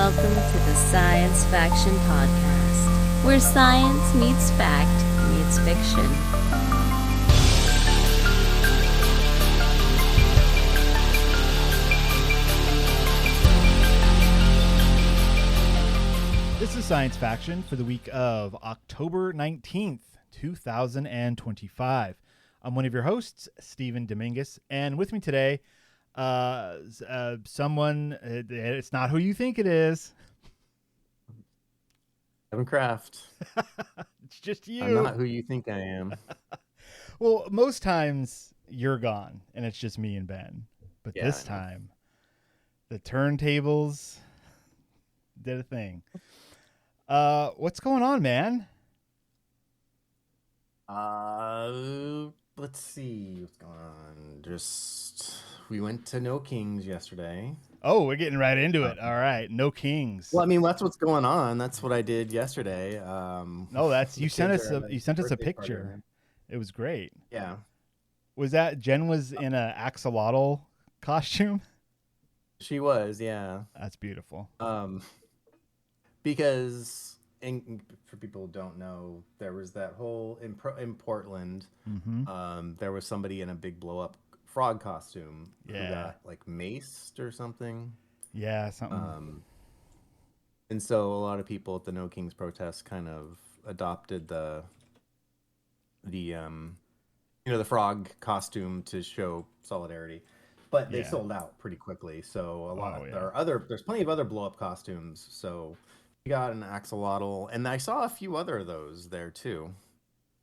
welcome to the Science Faction Podcast, where science meets fact meets fiction. This is Science Faction for the week of October 19th, 2025. I'm one of your hosts, Steven Dominguez, and with me today, someone, it's not who you think it is. Kevin Kraft. It's just you. I'm not who you think I am. Well, most times you're gone, and it's just me and Ben. But this time, the turntables did a thing. What's going on, man? Let's see what's going on. We went to No Kings yesterday. Oh, we're getting right into it. All right, No Kings. Well, I mean, that's what's going on. That's what I did yesterday. No, that's you sent us a picture. Party. It was great. Yeah. Was that Jen was in an axolotl costume? She was, yeah. That's beautiful. Because, and for people who don't know, there was that whole in Portland. Mm-hmm. There was somebody in a big blow up frog costume who Yeah. got like maced or something. Yeah, something. And so a lot of people at the No Kings protest kind of adopted the frog costume to show solidarity, but they sold out pretty quickly. So there's plenty of other blow up costumes. So we got an axolotl, and I saw a few other of those there too.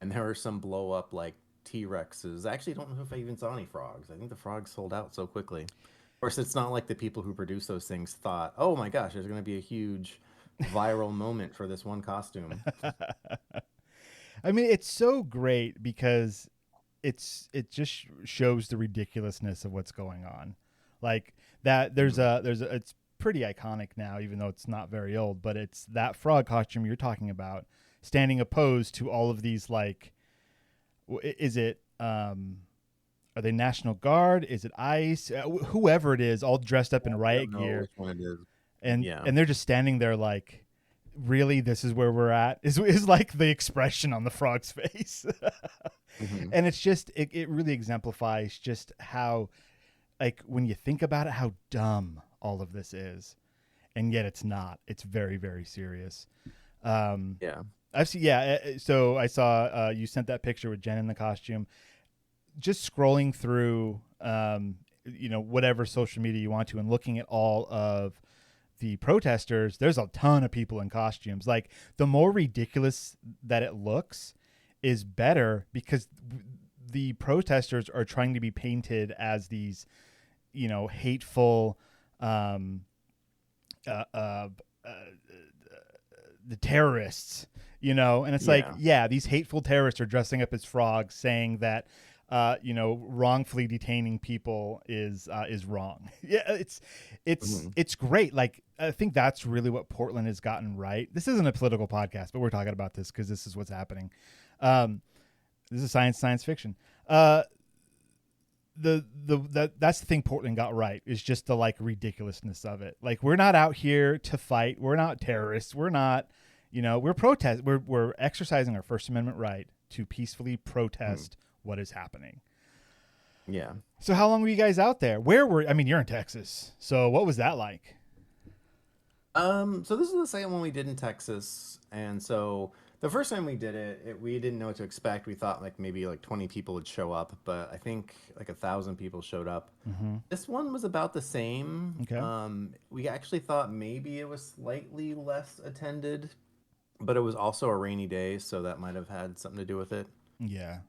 And there were some blow up like T-Rexes. I actually don't know if I even saw any frogs. I think the frogs sold out so quickly. Of course, it's not like the people who produce those things thought, oh my gosh, there's going to be a huge viral moment for this one costume. I mean, it's so great because it just shows the ridiculousness of what's going on. Like that it's pretty iconic now, even though it's not very old, but it's that frog costume you're talking about standing opposed to all of these, like, is it are they National Guard? Is it ICE? Whoever it is, all dressed up in riot gear. Which one it is. And they're just standing there like, really, this is where we're at? Is like the expression on the frog's face. Mm-hmm. And it's just, it really exemplifies just how, like, when you think about it, how dumb all of this is. And yet it's not. It's very, very serious. So I saw you sent that picture with Jen in the costume. Just scrolling through, whatever social media you want to, and looking at all of the protesters, there's a ton of people in costumes. Like, the more ridiculous that it looks is better, because the protesters are trying to be painted as these, hateful, the terrorists, and it's like, these hateful terrorists are dressing up as frogs, saying that, wrongfully detaining people is wrong. Yeah, it's great. Like, I think that's really what Portland has gotten right. This isn't a political podcast, but we're talking about this because this is what's happening. This is science fiction. That's the thing Portland got right, is just the, like, ridiculousness of it. Like, we're not out here to fight. We're not terrorists. We're not, we're exercising our First Amendment right to peacefully protest what is happening. Yeah. So how long were you guys out there? You're in Texas. So what was that like? So this is the second one we did in Texas. And so the first time we did it, we didn't know what to expect. We thought like maybe like 20 people would show up, but I think like 1,000 people showed up. Mm-hmm. This one was about the same. Okay. We actually thought maybe it was slightly less attended, but it was also a rainy day, so that might have had something to do with it. Yeah.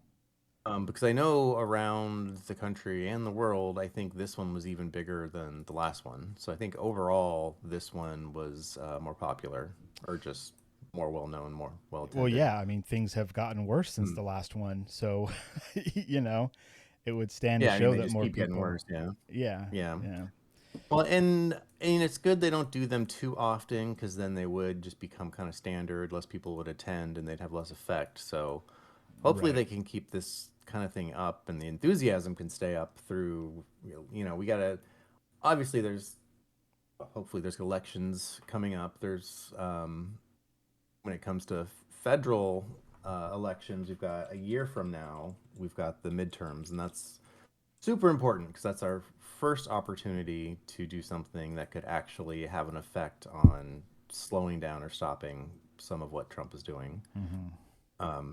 Because I know around the country and the world, I think this one was even bigger than the last one. So I think overall, this one was more popular, or just more well-known, more well-attended. Well, yeah. I mean, things have gotten worse since the last one. So, it would stand to show that more keep people. Getting worse, Yeah. Well, and it's good they don't do them too often, because then they would just become kind of standard. Less people would attend, and they'd have less effect. So hopefully they can keep this kind of thing up, and the enthusiasm can stay up through, we gotta, obviously there's hopefully there's elections coming up. There's when it comes to federal elections, we've got a year from now, we've got the midterms, and that's super important because that's our first opportunity to do something that could actually have an effect on slowing down or stopping some of what Trump is doing. Mm-hmm.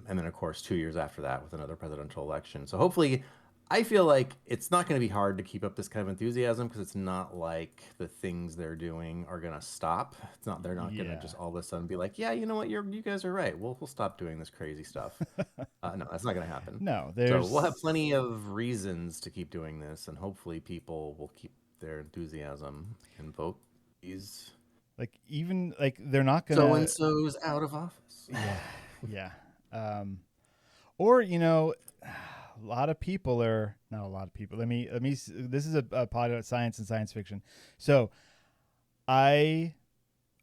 And then, of course, 2 years after that with another presidential election. So hopefully, I feel like it's not going to be hard to keep up this kind of enthusiasm because it's not like the things they're doing are going to stop. It's not they're not going to just all of a sudden be like, yeah, you know what, you guys are right. We'll stop doing this crazy stuff. No, that's not going to happen. No, so we'll have plenty of reasons to keep doing this, and hopefully people will keep their enthusiasm and vote these. Like even like they're not gonna so and so's out of office. Yeah. Or a lot of people are not a lot of people. Let me. This is a pod about science and science fiction. So, I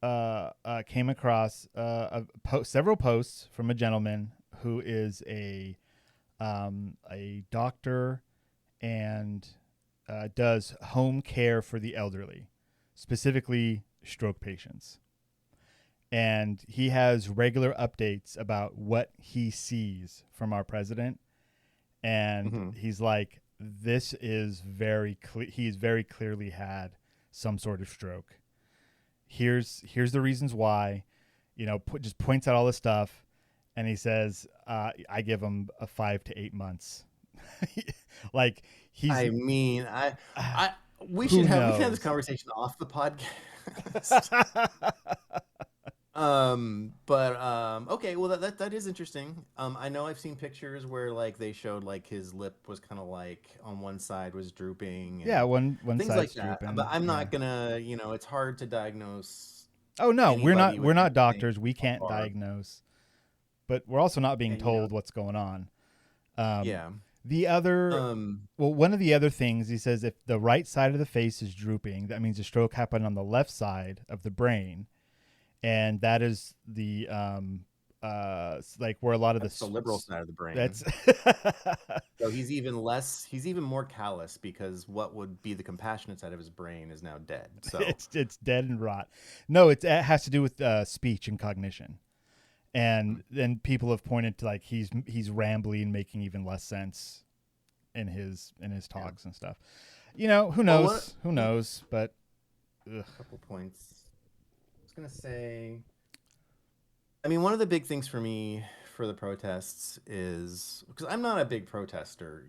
came across several posts from a gentleman who is a doctor and does home care for the elderly, specifically stroke patients. And he has regular updates about what he sees from our president. And he's like, this is very clear. He's very clearly had some sort of stroke. Here's the reasons why, just points out all this stuff. And he says, I give him a 5 to 8 months. Like he's, I mean, we should have this conversation off the podcast. Okay, well that is interesting. I know I've seen pictures where like they showed like his lip was kind of like on one side was drooping. Yeah, one things side's like that. drooping. But I'm not gonna, it's hard to diagnose. Oh no, we're not doctors. We can't diagnose. But we're also not being told what's going on. The other, one of the other things he says, if the right side of the face is drooping, that means a stroke happened on the left side of the brain. And that is the like where a lot of the liberal side of the brain. That's so he's even more callous because what would be the compassionate side of his brain is now dead. So it's dead and rot. No, it has to do with speech and cognition. And then people have pointed to like he's rambly and making even less sense in his talks and stuff. Who knows? Who knows? But a couple points. Gonna say, I mean, one of the big things for me for the protests is because I'm not a big protester.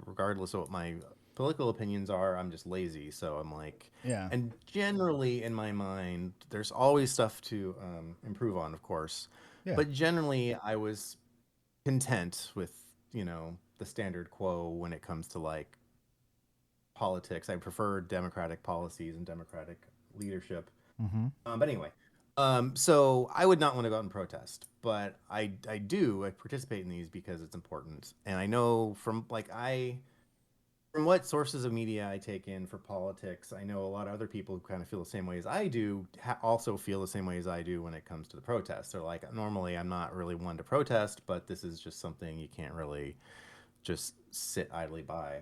Regardless of what my political opinions are, I'm just lazy. So I'm like, And generally, in my mind, there's always stuff to improve on, of course. Yeah. But generally, I was content with the standard quo when it comes to like politics. I prefer democratic policies and democratic leadership. But anyway, so I would not want to go out and protest, but I participate in these because it's important. And I know from what sources of media I take in for politics, I know a lot of other people who kind of feel the same way as I do also feel the same way as I do when it comes to the protests. They're like, normally I'm not really one to protest, but this is just something you can't really just sit idly by.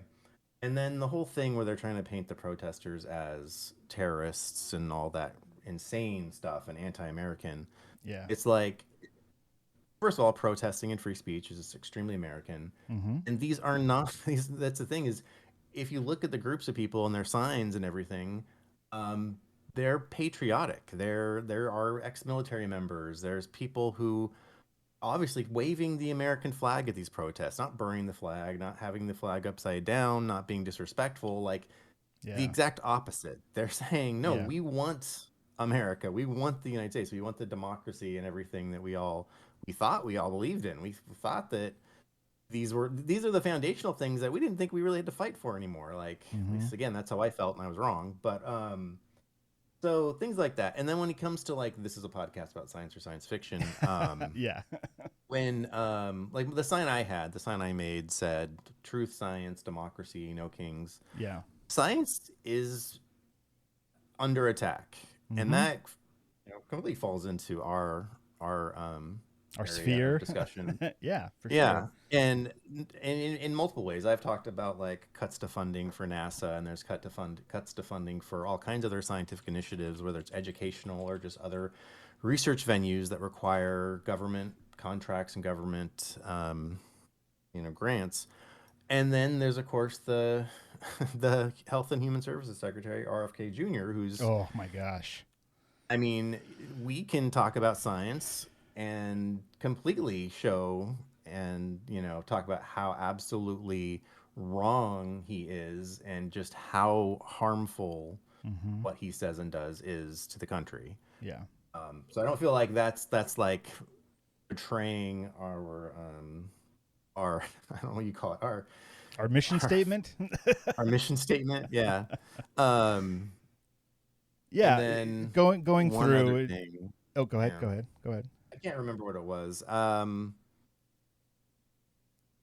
And then the whole thing where they're trying to paint the protesters as terrorists and all that insane stuff and anti-American. Yeah. It's like, first of all, protesting and free speech is extremely American. And these are not, that's the thing is, if you look at the groups of people and their signs and everything, they're patriotic. There are ex-military members. There's people who obviously waving the American flag at these protests, not burning the flag, not having the flag upside down, not being disrespectful, like the exact opposite. They're saying, no, we want America. We want the United States. We want the democracy and everything that we thought we all believed in. We thought that these are the foundational things that we didn't think we really had to fight for anymore. Like, at least, again, that's how I felt and I was wrong. But so things like that. And then when it comes to like, this is a podcast about science or science fiction. When like the sign I made said truth, science, democracy, no kings. Yeah. Science is under attack. And that completely falls into our Our area of sphere. discussion. Yeah, for Yeah, sure. and in multiple ways, I've talked about like cuts to funding for NASA, and there's cuts to funding for all kinds of other scientific initiatives, whether it's educational or just other research venues that require government contracts and government, grants. And then there's of course the the Health and Human Services Secretary RFK Jr., who's, Oh my gosh. I mean, we can talk about science and completely show and, talk about how absolutely wrong he is and just how harmful Mm-hmm. what he says and does is to the country. Yeah. So I don't feel like that's like betraying our I don't know what you call it, Our mission our, statement. our mission statement. Yeah. Um, and Yeah. then Going one through other it. thing. Oh, go ahead. Yeah. Go ahead. Go ahead. I can't remember what it was.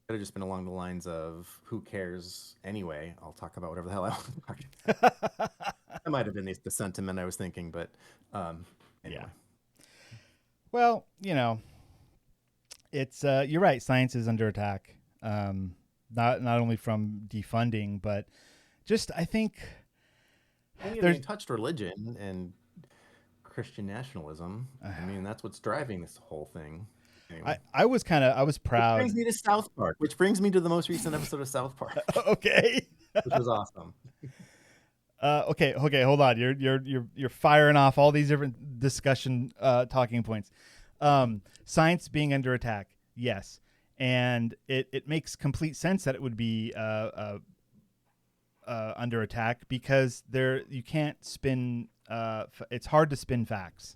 Could have just been along the lines of "Who cares anyway?" I'll talk about whatever the hell I want to talk about. That might have been the sentiment I was thinking, but anyway. Yeah. Well, it's you're right. Science is under attack. Not only from defunding, but just I think And there's you touched religion and Christian nationalism. I mean, that's what's driving this whole thing. Anyway. I was Which proud. brings me to South Park, which brings me to the most recent episode of South Park, Okay. which was awesome. Okay, hold on. You're firing off all these different discussion talking points. Science being under attack, yes, and it makes complete sense that it would be under attack because you can't spin. It's hard to spin facts.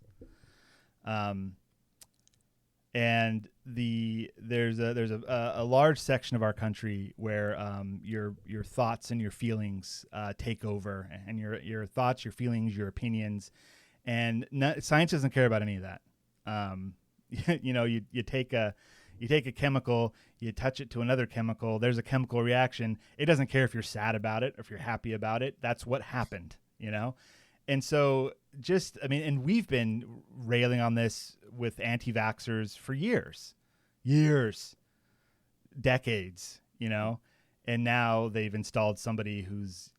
And there's a large section of our country where your thoughts and your feelings take over, and your thoughts, your feelings, your opinions, and science doesn't care about any of that. You take a chemical, you touch it to another chemical, there's a chemical reaction. It doesn't care if you're sad about it or if you're happy about it. That's what happened, And so and we've been railing on this with anti-vaxxers for years, decades, and now they've installed somebody who's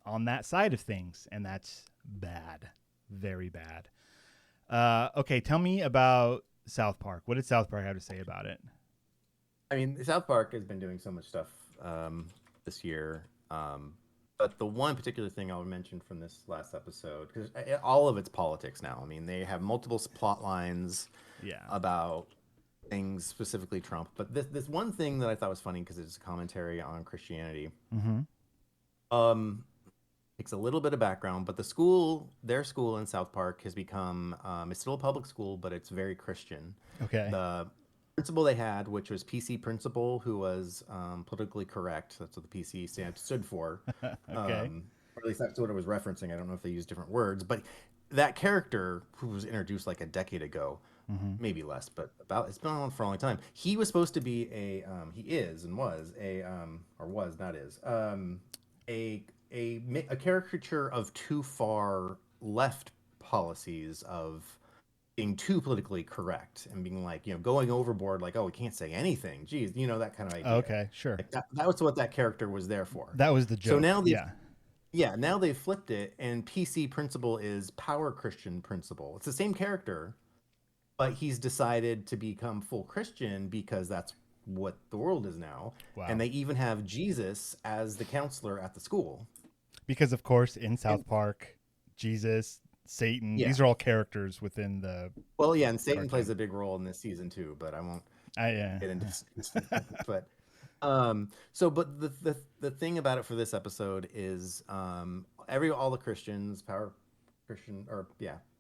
on that side of things, and that's bad, very bad. Okay, tell me about South Park. What did South Park have to say about it? I mean, South Park has been doing so much stuff this year. But the one particular thing I'll mention from this last episode, because all of it's politics now. I mean, they have multiple plot lines about things, specifically Trump. But this one thing that I thought was funny, because it's a commentary on Christianity. Mm-hmm. Takes a little bit of background, but their school in South Park has become, it's still a public school, but it's very Christian. Okay. The principal they had, which was PC principal, who was politically correct. That's what the PC stood for. Okay. Or at least that's what it was referencing. I don't know if they used different words, but that character, who was introduced like a decade ago, maybe less, but it's been on for a long time. He was supposed to be he is and was a caricature of too far left policies of being too politically correct and being like, going overboard, like, oh, we can't say anything. Geez, that kind of idea. Okay, sure. Like that was what that character was there for. That was the joke. So now now they've flipped it, and PC principal is power Christian principal. It's the same character, but he's decided to become full Christian because that's what the world is now. Wow. And they even have Jesus as the counselor at the school. Because, of course, in South Park, Jesus, Satan, these are all characters within the... Well, yeah, and Satan plays a big role in this season, too, but I won't get into but but the thing about it for this episode is all the Christians,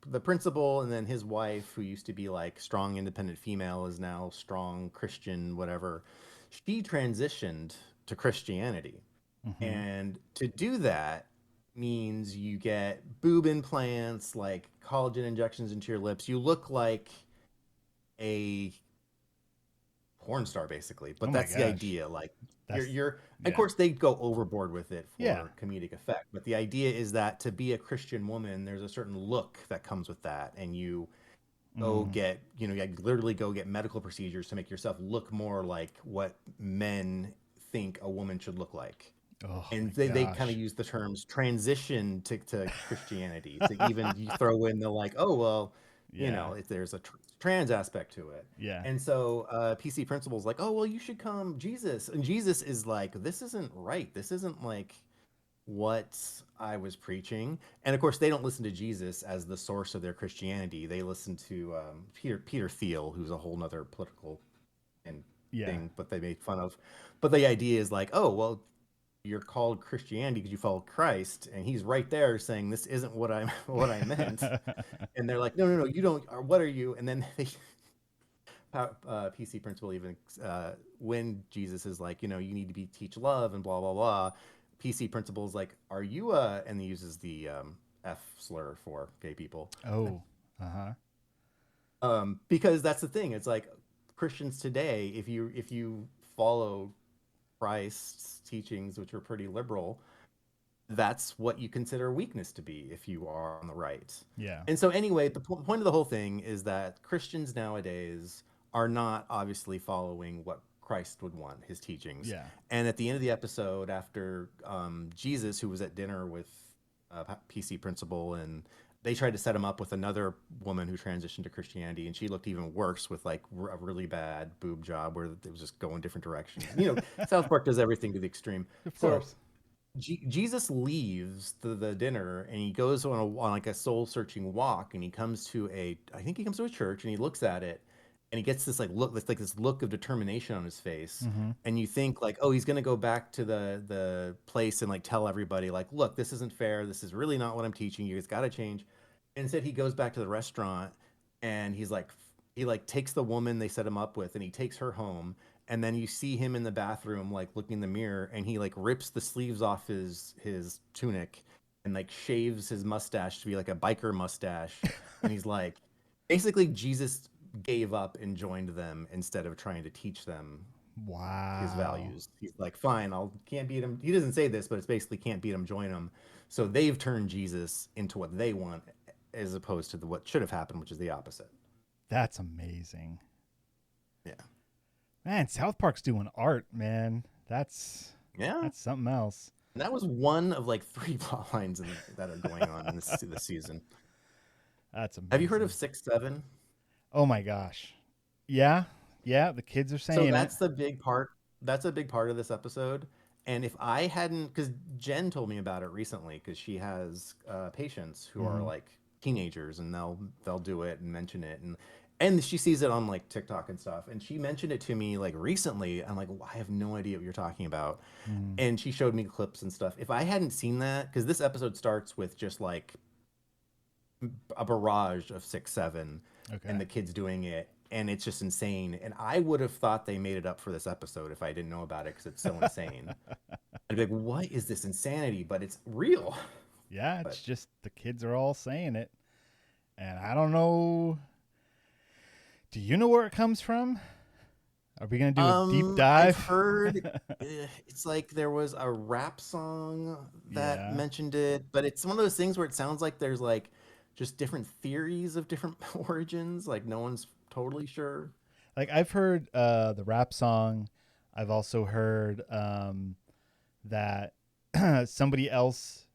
the principal, and then his wife, who used to be like strong independent female, is now strong Christian whatever. She transitioned to Christianity. And to do that means you get boob implants, like collagen injections into your lips. You look like a porn star, basically. But that's the idea. Like you're of course they go overboard with it for comedic effect. But the idea is that to be a Christian woman, there's a certain look that comes with that, and you go get, like literally go get medical procedures to make yourself look more like what men think a woman should look like. Oh, And my they kind of gosh. use the terms transition to Christianity to even you throw in the like, oh, well, Yeah. if there's a trans aspect to it. Yeah. And so PC Principal's like, oh, well, you should come Jesus. And Jesus is like, this isn't right. This isn't like what I was preaching. And of course, they don't listen to Jesus as the source of their Christianity. They listen to Peter Thiel, who's a whole nother political and Yeah. thing, but they make fun of. But the idea is like, oh, well, you're called Christianity because you follow Christ, and he's right there saying this isn't what I meant. And they're like, no, you don't. Or what are you? And then they, PC Principal even when Jesus is like, you need to teach love and blah blah blah. PC Principal is like, are you and he uses the F slur for gay people. Oh, Because that's the thing. It's like Christians today, if you follow Christ's teachings, which are pretty liberal, that's what you consider weakness to be if you are on the right. yeah. And so anyway, the point of the whole thing is that Christians nowadays are not obviously following what Christ would want, his teachings. Yeah. And at the end of the episode, after Jesus, who was at dinner with PC Principal, and they tried to set him up with another woman who transitioned to Christianity, and she looked even worse with like a really bad boob job where it was just going different directions. South Park does everything to the extreme. Of course. Jesus leaves the dinner and he goes on like a soul searching walk, and he comes to a church, and he looks at it, and he gets this this look of determination on his face. And you think like, oh, he's gonna go back to the place and like tell everybody like, look, this isn't fair, this is really not what I'm teaching you, it's got to change. Instead, he goes back to the restaurant, and he takes the woman they set him up with, and he takes her home. And then you see him in the bathroom, like looking in the mirror, and he like rips the sleeves off his tunic and like shaves his mustache to be like a biker mustache. And he's like, basically, Jesus gave up and joined them instead of trying to teach them his values. He's like, fine, can't beat him. He doesn't say this, but it's basically can't beat him, join him. So they've turned Jesus into what they want, as opposed to what should have happened, which is the opposite. That's amazing. Yeah. Man, South Park's doing art, man. That's something else. And that was one of like 3 plot lines that are going on in this season. That's amazing. Have you heard of 6-7? Oh my gosh. Yeah. The kids are saying so that's the big part. That's a big part of this episode. And if I hadn't, because Jen told me about it recently, because she has patients who are like teenagers, and they'll do it and mention it, and she sees it on like TikTok and stuff. And she mentioned it to me like recently. I'm like, well, I have no idea what you're talking about. And she showed me clips and stuff. If I hadn't seen that, because this episode starts with just like a barrage of 6-7 and the kids doing it, and it's just insane. And I would have thought they made it up for this episode if I didn't know about it, because it's so insane. I'd be like, what is this insanity? But it's real. Yeah, it's just the kids are all saying it. And I don't know. Do you know where it comes from? Are we going to do a deep dive? I've heard it's like there was a rap song that mentioned it, but it's one of those things where it sounds like there's like just different theories of different origins. Like no one's totally sure. Like I've heard the rap song. I've also heard that somebody else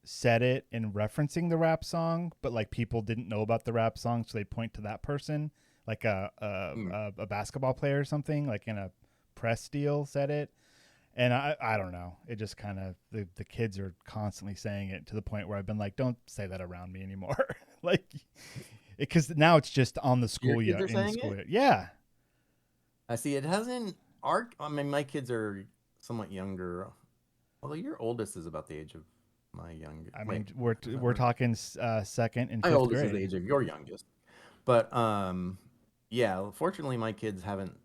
said it in referencing the rap song, but like people didn't know about the rap song, so they point to that person, like a basketball player or something, like in a press deal said it. And I don't know. It just kind of, the kids are constantly saying it to the point where I've been like, don't say that around me anymore. Like, because now it's just on the school year. Yeah. I see. It hasn't. I mean, my kids are somewhat younger. Although your oldest is about the age of my youngest. I mean, we're talking second and fifth grade. My oldest is the age of your youngest. But yeah. Fortunately, my kids haven't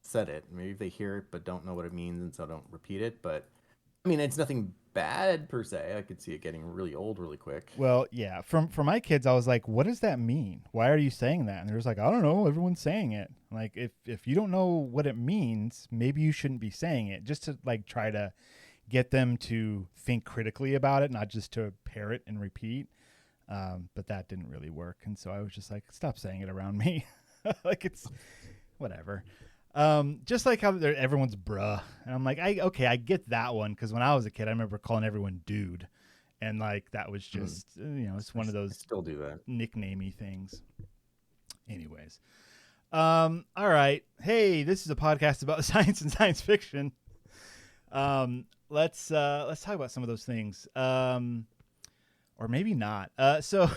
said it. Maybe they hear it but don't know what it means, and so don't repeat it. But I mean, it's nothing bad per se. I could see it getting really old really quick. Well, yeah. For my kids, I was like, "What does that mean? Why are you saying that?" And they're just like, "I don't know. Everyone's saying it." Like, if you don't know what it means, maybe you shouldn't be saying it. Just to like try to get them to think critically about it, not just to parrot and repeat. But that didn't really work. And so I was just like, stop saying it around me. Like it's whatever. Just like how everyone's bruh. And I'm like, I get that one. Because when I was a kid, I remember calling everyone dude. And like, that was just, it's one of those I still do that. nicknamey things. Anyways. All right. Hey, this is a podcast about science and science fiction. Let's talk about some of those things. Or maybe not. So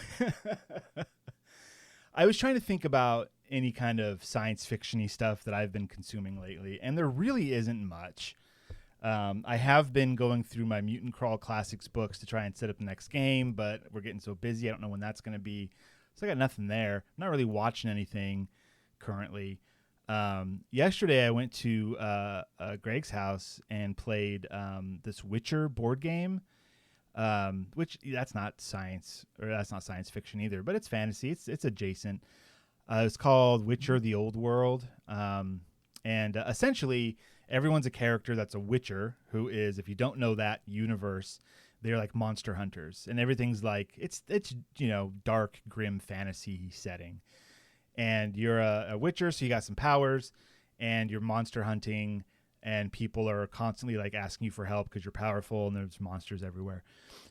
I was trying to think about any kind of science fiction-y stuff that I've been consuming lately, and there really isn't much. I have been going through my Mutant Crawl Classics books to try and set up the next game, but we're getting so busy, I don't know when that's going to be. So I got nothing there. I'm not really watching anything currently. Yesterday I went to Greg's house and played this Witcher board game, which that's not science fiction either, but it's fantasy. It's adjacent. It's called Witcher: The Old World, and essentially everyone's a character that's a Witcher who is, if you don't know that universe, they're like monster hunters, and everything's like it's dark, grim fantasy setting. And you're a Witcher, so you got some powers, and you're monster hunting, and people are constantly like asking you for help because you're powerful, and there's monsters everywhere.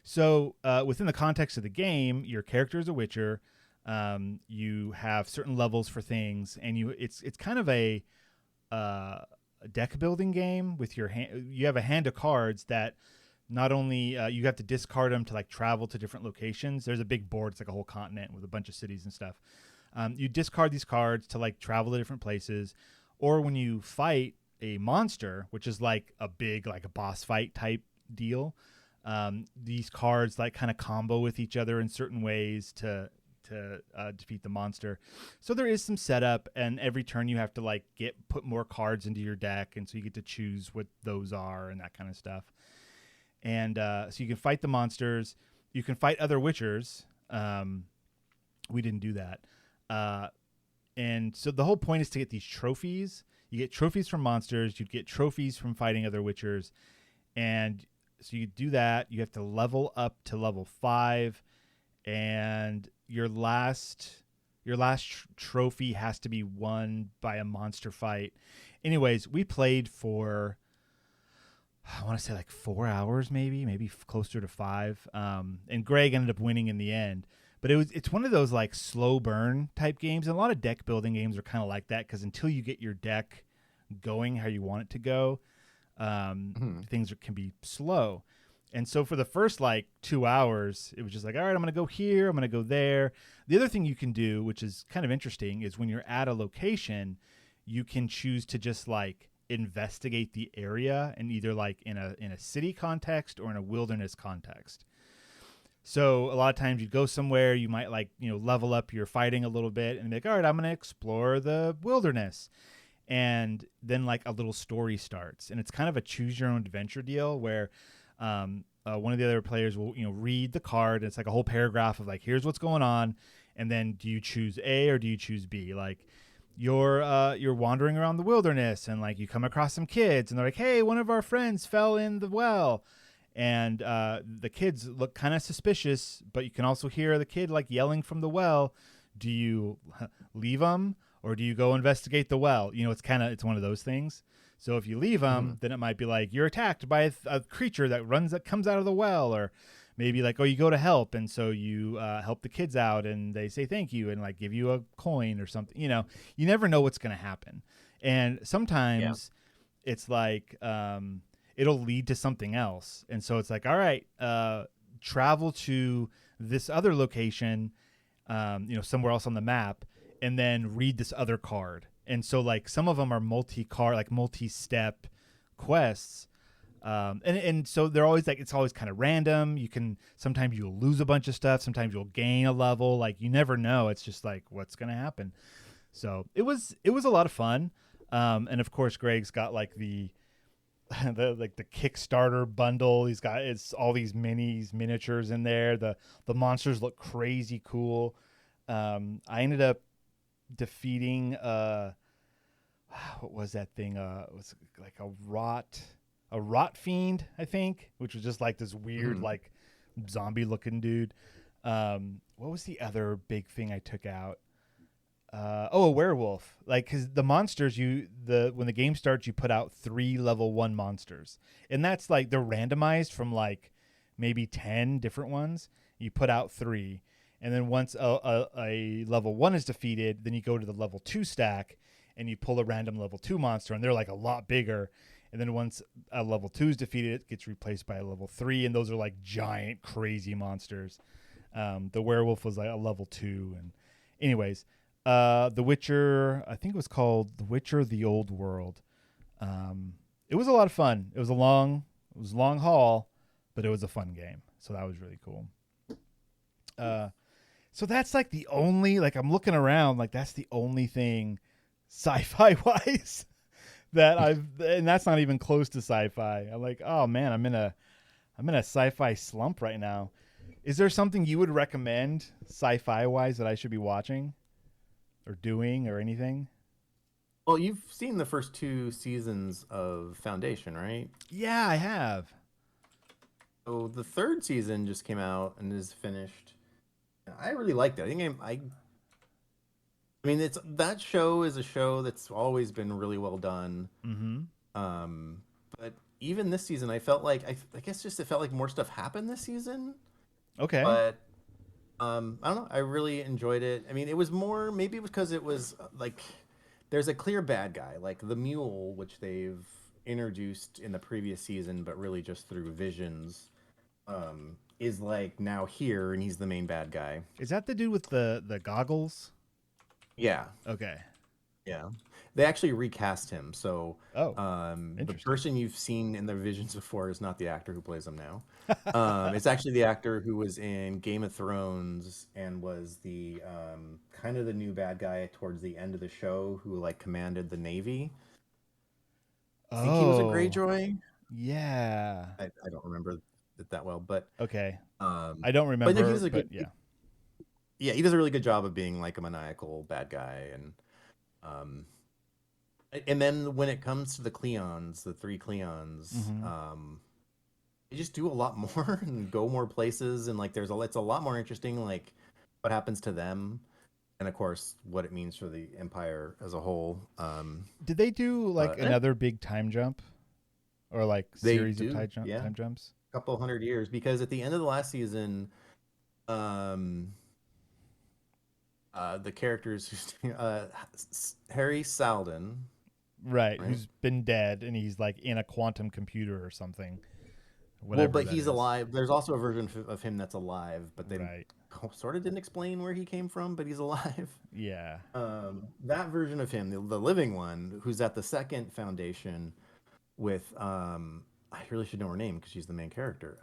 So within the context of the game, your character is a Witcher. You have certain levels for things, and it's kind of a deck building game with your hand. You have a hand of cards that not only you have to discard them to like travel to different locations. There's a big board. It's like a whole continent with a bunch of cities and stuff. You discard these cards to like travel to different places, or when you fight a monster, which is like a big, like a boss fight type deal, these cards like kind of combo with each other in certain ways to defeat the monster. So there is some setup, and every turn you have to like put more cards into your deck, and so you get to choose what those are and that kind of stuff. And so you can fight the monsters. You can fight other Witchers. We didn't do that. And so the whole point is to get these trophies. You get trophies from monsters. You get trophies from fighting other Witchers. And so you do that. You have to level up to level 5. And your last trophy has to be won by a monster fight. Anyways, we played for, I want to say like 4 hours, maybe closer to 5. And Greg ended up winning in the end. But it's one of those like slow burn type games. And a lot of deck building games are kind of like that, because until you get your deck going how you want it to go, things can be slow. And so for the first like 2 hours, it was just like, all right, I'm going to go here, I'm going to go there. The other thing you can do, which is kind of interesting, is when you're at a location, you can choose to just like investigate the area, and either like in a city context or in a wilderness context. So a lot of times you go somewhere, you might like, level up your fighting a little bit and be like, all right, I'm going to explore the wilderness. And then like a little story starts, and it's kind of a choose your own adventure deal where one of the other players will, read the card. And it's like a whole paragraph of like, here's what's going on. And then do you choose A or do you choose B? Like you're wandering around the wilderness, and like you come across some kids, and they're like, hey, one of our friends fell in the well. And the kids look kind of suspicious, but you can also hear the kid like yelling from the well. Do you leave them, or do you go investigate the well? It's one of those things. So if you leave them, then it might be like you're attacked by a creature that comes out of the well, or maybe like, oh, you go to help, and so you help the kids out, and they say thank you and like give you a coin or something. You never know what's going to happen, and sometimes it's like it'll lead to something else. And so it's like, all right, travel to this other location, somewhere else on the map, and then read this other card. And so like some of them are multi-card, like multi-step quests. And so they're always like, it's always kind of random. Sometimes you'll lose a bunch of stuff. Sometimes you'll gain a level. Like you never know. It's just like, what's going to happen? So it was a lot of fun. And of course, Greg's got like the Kickstarter bundle. It's all these miniatures in there. The monsters look crazy cool. I ended up defeating what was that thing? It was like a rot fiend, I think, which was just like this weird like zombie looking dude. What was the other big thing I took out? A werewolf. Like, because the monsters when the game starts, you put out 3 level 1 monsters, and that's like they're randomized from like maybe 10 different ones. You put out 3, and then once a level 1 is defeated, then you go to the level 2 stack and you pull a random level 2 monster, and they're like a lot bigger. And then once a level 2 is defeated, it gets replaced by a level 3, and those are like giant, crazy monsters. The werewolf was like a level 2, and anyways. The Witcher, I think it was called The Witcher: The Old World. It was a lot of fun. It was a long haul, but it was a fun game. So that was really cool. So that's like the only, like, I'm looking around, like that's the only thing sci-fi wise and that's not even close to sci-fi. I'm like, oh man, I'm in a sci-fi slump right now. Is there something you would recommend sci-fi wise that I should be watching or doing or anything? Well, you've seen the first 2 seasons of Foundation, right? Yeah, I have. So the 3rd season just came out and is finished. I really liked it. I mean, that show is a show that's always been really well done. Mm-hmm. But even this season, I felt like I guess just it felt like more stuff happened this season. Okay. But I don't know. I really enjoyed it. I mean, it was more, maybe because it was like there's a clear bad guy, like the mule, which they've introduced in the previous season, but really just through visions, is like now here, and he's the main bad guy. Is that the dude with the goggles? Yeah. Okay. Yeah. They actually recast him. So the person you've seen in the visions before is not the actor who plays him now. It's actually the actor who was in Game of Thrones and was the kind of the new bad guy towards the end of the show who like commanded the Navy. I think he was a Greyjoy. Yeah. I don't remember it that well, but okay. I don't remember. But he's a good. Yeah. Yeah, he does a really good job of being like a maniacal bad guy, and then when it comes to the Cleons, the 3 Cleons, they just do a lot more and go more places, and like it's a lot more interesting, like what happens to them, and of course what it means for the Empire as a whole. Did they do like another big time jump, or like series of time jumps? A couple 100 years, because at the end of the last season, the characters, Harry Salden, right, who's been dead, and he's like in a quantum computer or something. Whatever. Well, but he's alive. There's also a version of him that's alive, but they sort of didn't explain where he came from, but he's alive. Yeah. That version of him, the living one, who's at the 2nd Foundation with, I really should know her name because she's the main character.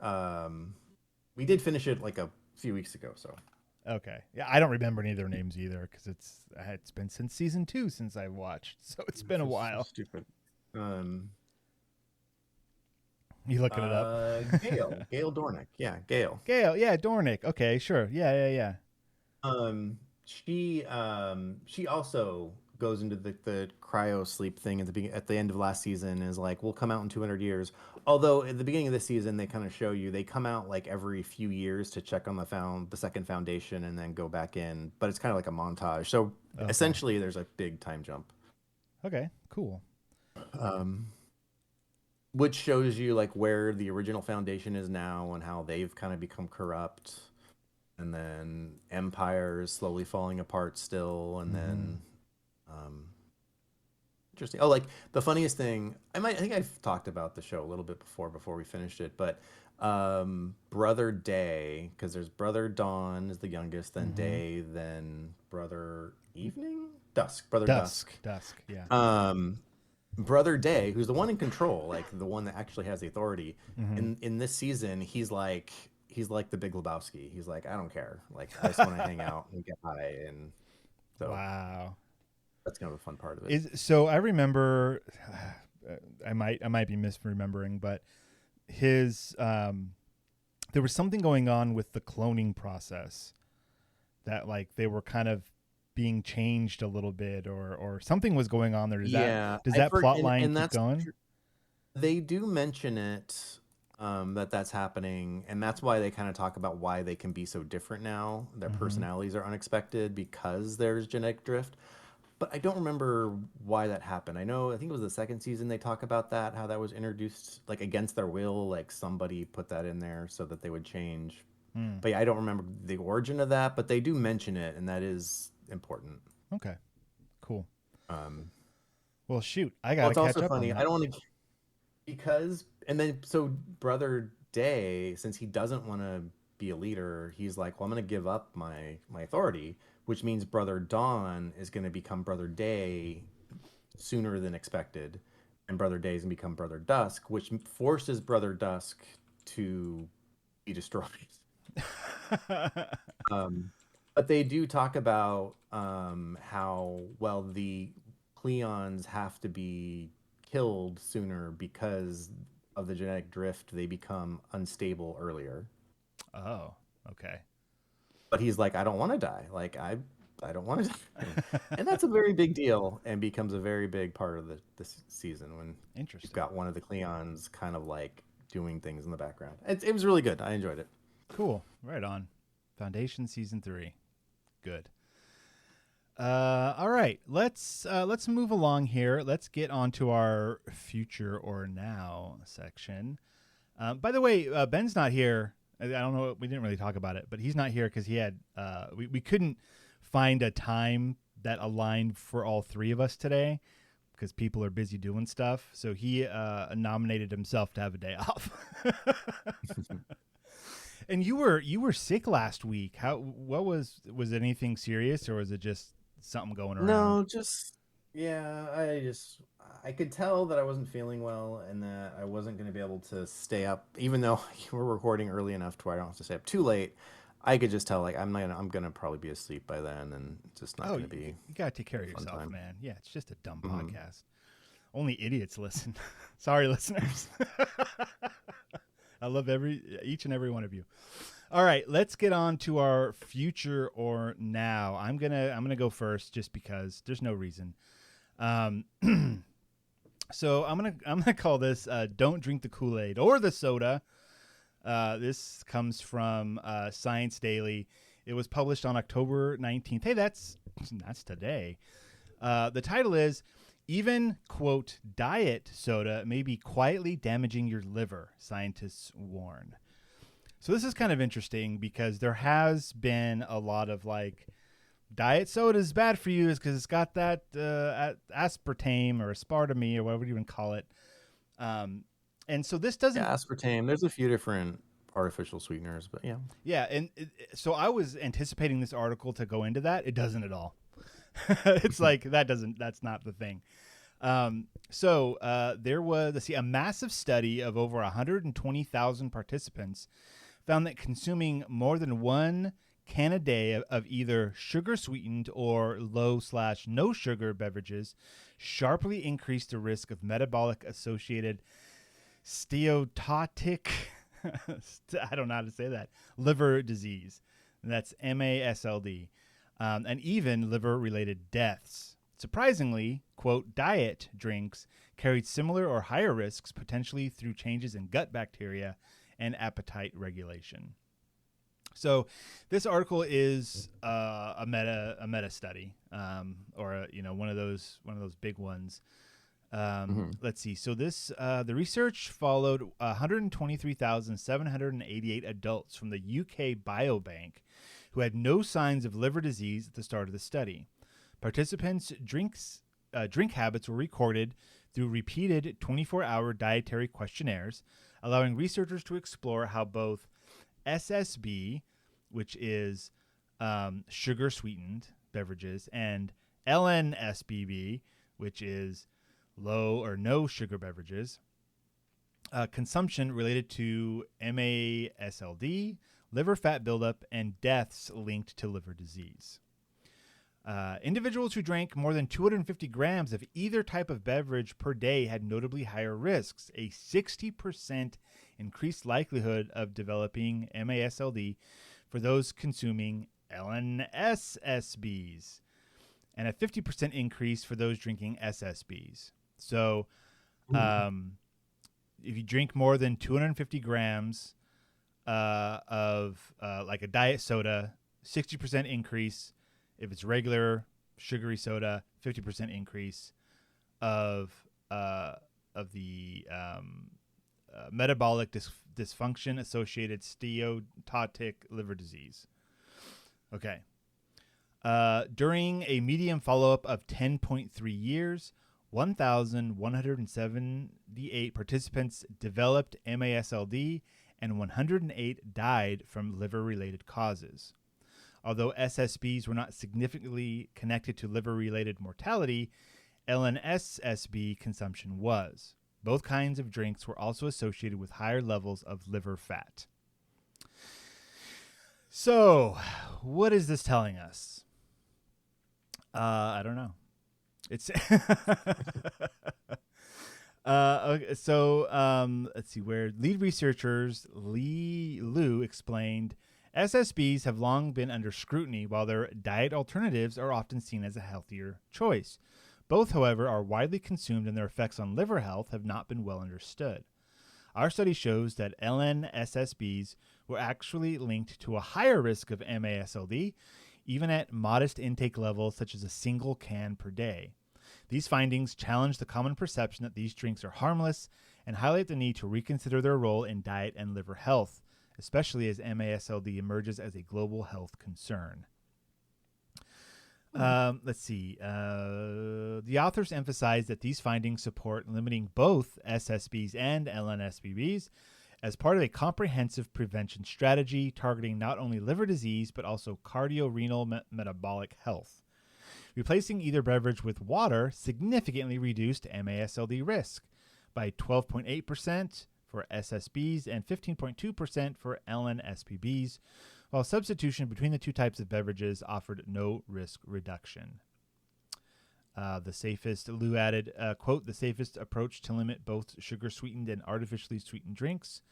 We did finish it like a few weeks ago, so. Okay. Yeah, I don't remember any of their names either because it's been since season 2 since I watched, so it's been a while. So stupid. You looking it up? Gail Dornick. Yeah, Gail. Yeah, Dornick. Okay, sure. Yeah. She also goes into the cryo sleep thing at the end of last season, and is like, we'll come out in 200 years. Although at the beginning of this season, they kind of show you they come out like every few years to check on the 2nd Foundation and then go back in. But it's kind of like a montage. So essentially, there's a big time jump. Okay, cool. Which shows you like where the original Foundation is now and how they've kind of become corrupt, and then Empire is slowly falling apart still, and then interesting. Oh, like the funniest thing, I think I've talked about the show a little bit before we finished it, but Brother Day, because there's Brother Dawn is the youngest, then Day, then Brother Dusk, Brother Dusk, yeah. Brother Day, who's the one in control, like the one that actually has the authority. In this season, he's like the Big Lebowski. He's like, I don't care. Like, I just want to hang out and get high. And so, wow, that's kind of a fun part of it. So I remember, I might be misremembering, but his there was something going on with the cloning process that like they were kind of being changed a little bit, or something was going on there. Does that plot line keep going? They do mention it that's happening, and that's why they kind of talk about why they can be so different now. Their personalities are unexpected because there's genetic drift. But I don't remember why that happened. I think it was the second season they talk about that, how that was introduced like against their will, like somebody put that in there so that they would change. But yeah, I don't remember the origin of that, but they do mention it, and that is important. Okay, cool. Um, Well, shoot, I well, gotta it's catch also up on funny. I that. don't want to because and then so brother Day, since he doesn't want to be a leader, he's like, well, I'm going to give up my authority, which means brother Dawn is going to become brother Day sooner than expected, and brother Day is going to become brother Dusk, which forces brother Dusk to be destroyed. But they do talk about how well the Cleons have to be killed sooner because of the genetic drift. They become unstable earlier. Oh, okay. But he's like, I don't want to die. Like I don't want to die. And that's a very big deal and becomes a very big part of this season when Interesting. you've got one of the Cleons kind of like doing things in the background. It was really good. I enjoyed it. Cool. Right on. Foundation season 3. Good. All right. Let's move along here. Let's get on to our future or now section. By the way, Ben's not here. I don't know. We didn't really talk about it, but he's not here because he had we couldn't find a time that aligned for all three of us today because people are busy doing stuff. So he nominated himself to have a day off. And you were sick last week. What was it anything serious or was it just something going around? No, I could tell that I wasn't feeling well and that I wasn't going to be able to stay up, even though you were recording early enough to where I don't have to stay up too late. I could just tell like I'm gonna probably be asleep by then, and it's just not gonna be. You gotta take care of yourself, time. man. Yeah, it's just a dumb podcast. Only idiots listen. Sorry, listeners. I love each and every one of you. All right, let's get on to our future or now. I'm gonna go first just because there's no reason. So I'm gonna call this "Don't Drink the Kool-Aid or the Soda." This comes from Science Daily. It was published on October 19th. Hey, that's today. The title is "Even quote diet soda may be quietly damaging your liver," scientists warn. So this is kind of interesting because there has been a lot of like diet soda is bad for you is because it's got that aspartame or aspartame or whatever you even call it. And so this doesn't aspartame. There's a few different artificial sweeteners, but yeah. Yeah, and so I was anticipating this article to go into that. It doesn't at all. It's like that's not the thing. So there was a massive study of over 120,000 participants found that consuming more than 1 can a day of either sugar sweetened or low/no sugar beverages sharply increased the risk of metabolic associated steatotic I don't know how to say that, liver disease. That's MASLD, and even liver-related deaths. Surprisingly, quote, diet drinks carried similar or higher risks, potentially through changes in gut bacteria and appetite regulation. So this article is a meta study, or one of those big ones. Let's see. So this the research followed 123,788 adults from the UK Biobank who had no signs of liver disease at the start of the study. Participants' drink habits were recorded through repeated 24-hour dietary questionnaires, allowing researchers to explore how both SSB, which is sugar sweetened beverages, and LNSBB, which is low or no sugar beverages, consumption related to MASLD, liver fat buildup, and deaths linked to liver disease. Individuals who drank more than 250 grams of either type of beverage per day had notably higher risks, a 60% increased likelihood of developing MASLD for those consuming LNSSBs, and a 50% increase for those drinking SSBs. So, if you drink more than 250 grams of like a diet soda, 60% increase. If it's regular sugary soda, 50% increase of the metabolic dysfunction associated steatotic liver disease. Okay. During a median follow-up of 10.3 years, 1,178 participants developed MASLD and 108 died from liver-related causes. Although SSBs were not significantly connected to liver-related mortality, LNSSB consumption was. Both kinds of drinks were also associated with higher levels of liver fat. So, what is this telling us? I don't know. It's okay, so let's see where lead researchers Liu explained SSBs have long been under scrutiny while their diet alternatives are often seen as a healthier choice. Both, however, are widely consumed and their effects on liver health have not been well understood. Our study shows that LNSSBs were actually linked to a higher risk of MASLD, even at modest intake levels such as a single can per day. These findings challenge the common perception that these drinks are harmless and highlight the need to reconsider their role in diet and liver health, especially as MASLD emerges as a global health concern. Let's see. The authors emphasize that these findings support limiting both SSBs and LNSBs as part of a comprehensive prevention strategy targeting not only liver disease but also cardiorenal metabolic health. Replacing either beverage with water significantly reduced MASLD risk by 12.8% for SSBs and 15.2% for LNSPBs, while substitution between the two types of beverages offered no risk reduction. Lou added, quote, the safest approach to limit both sugar-sweetened and artificially sweetened drinks.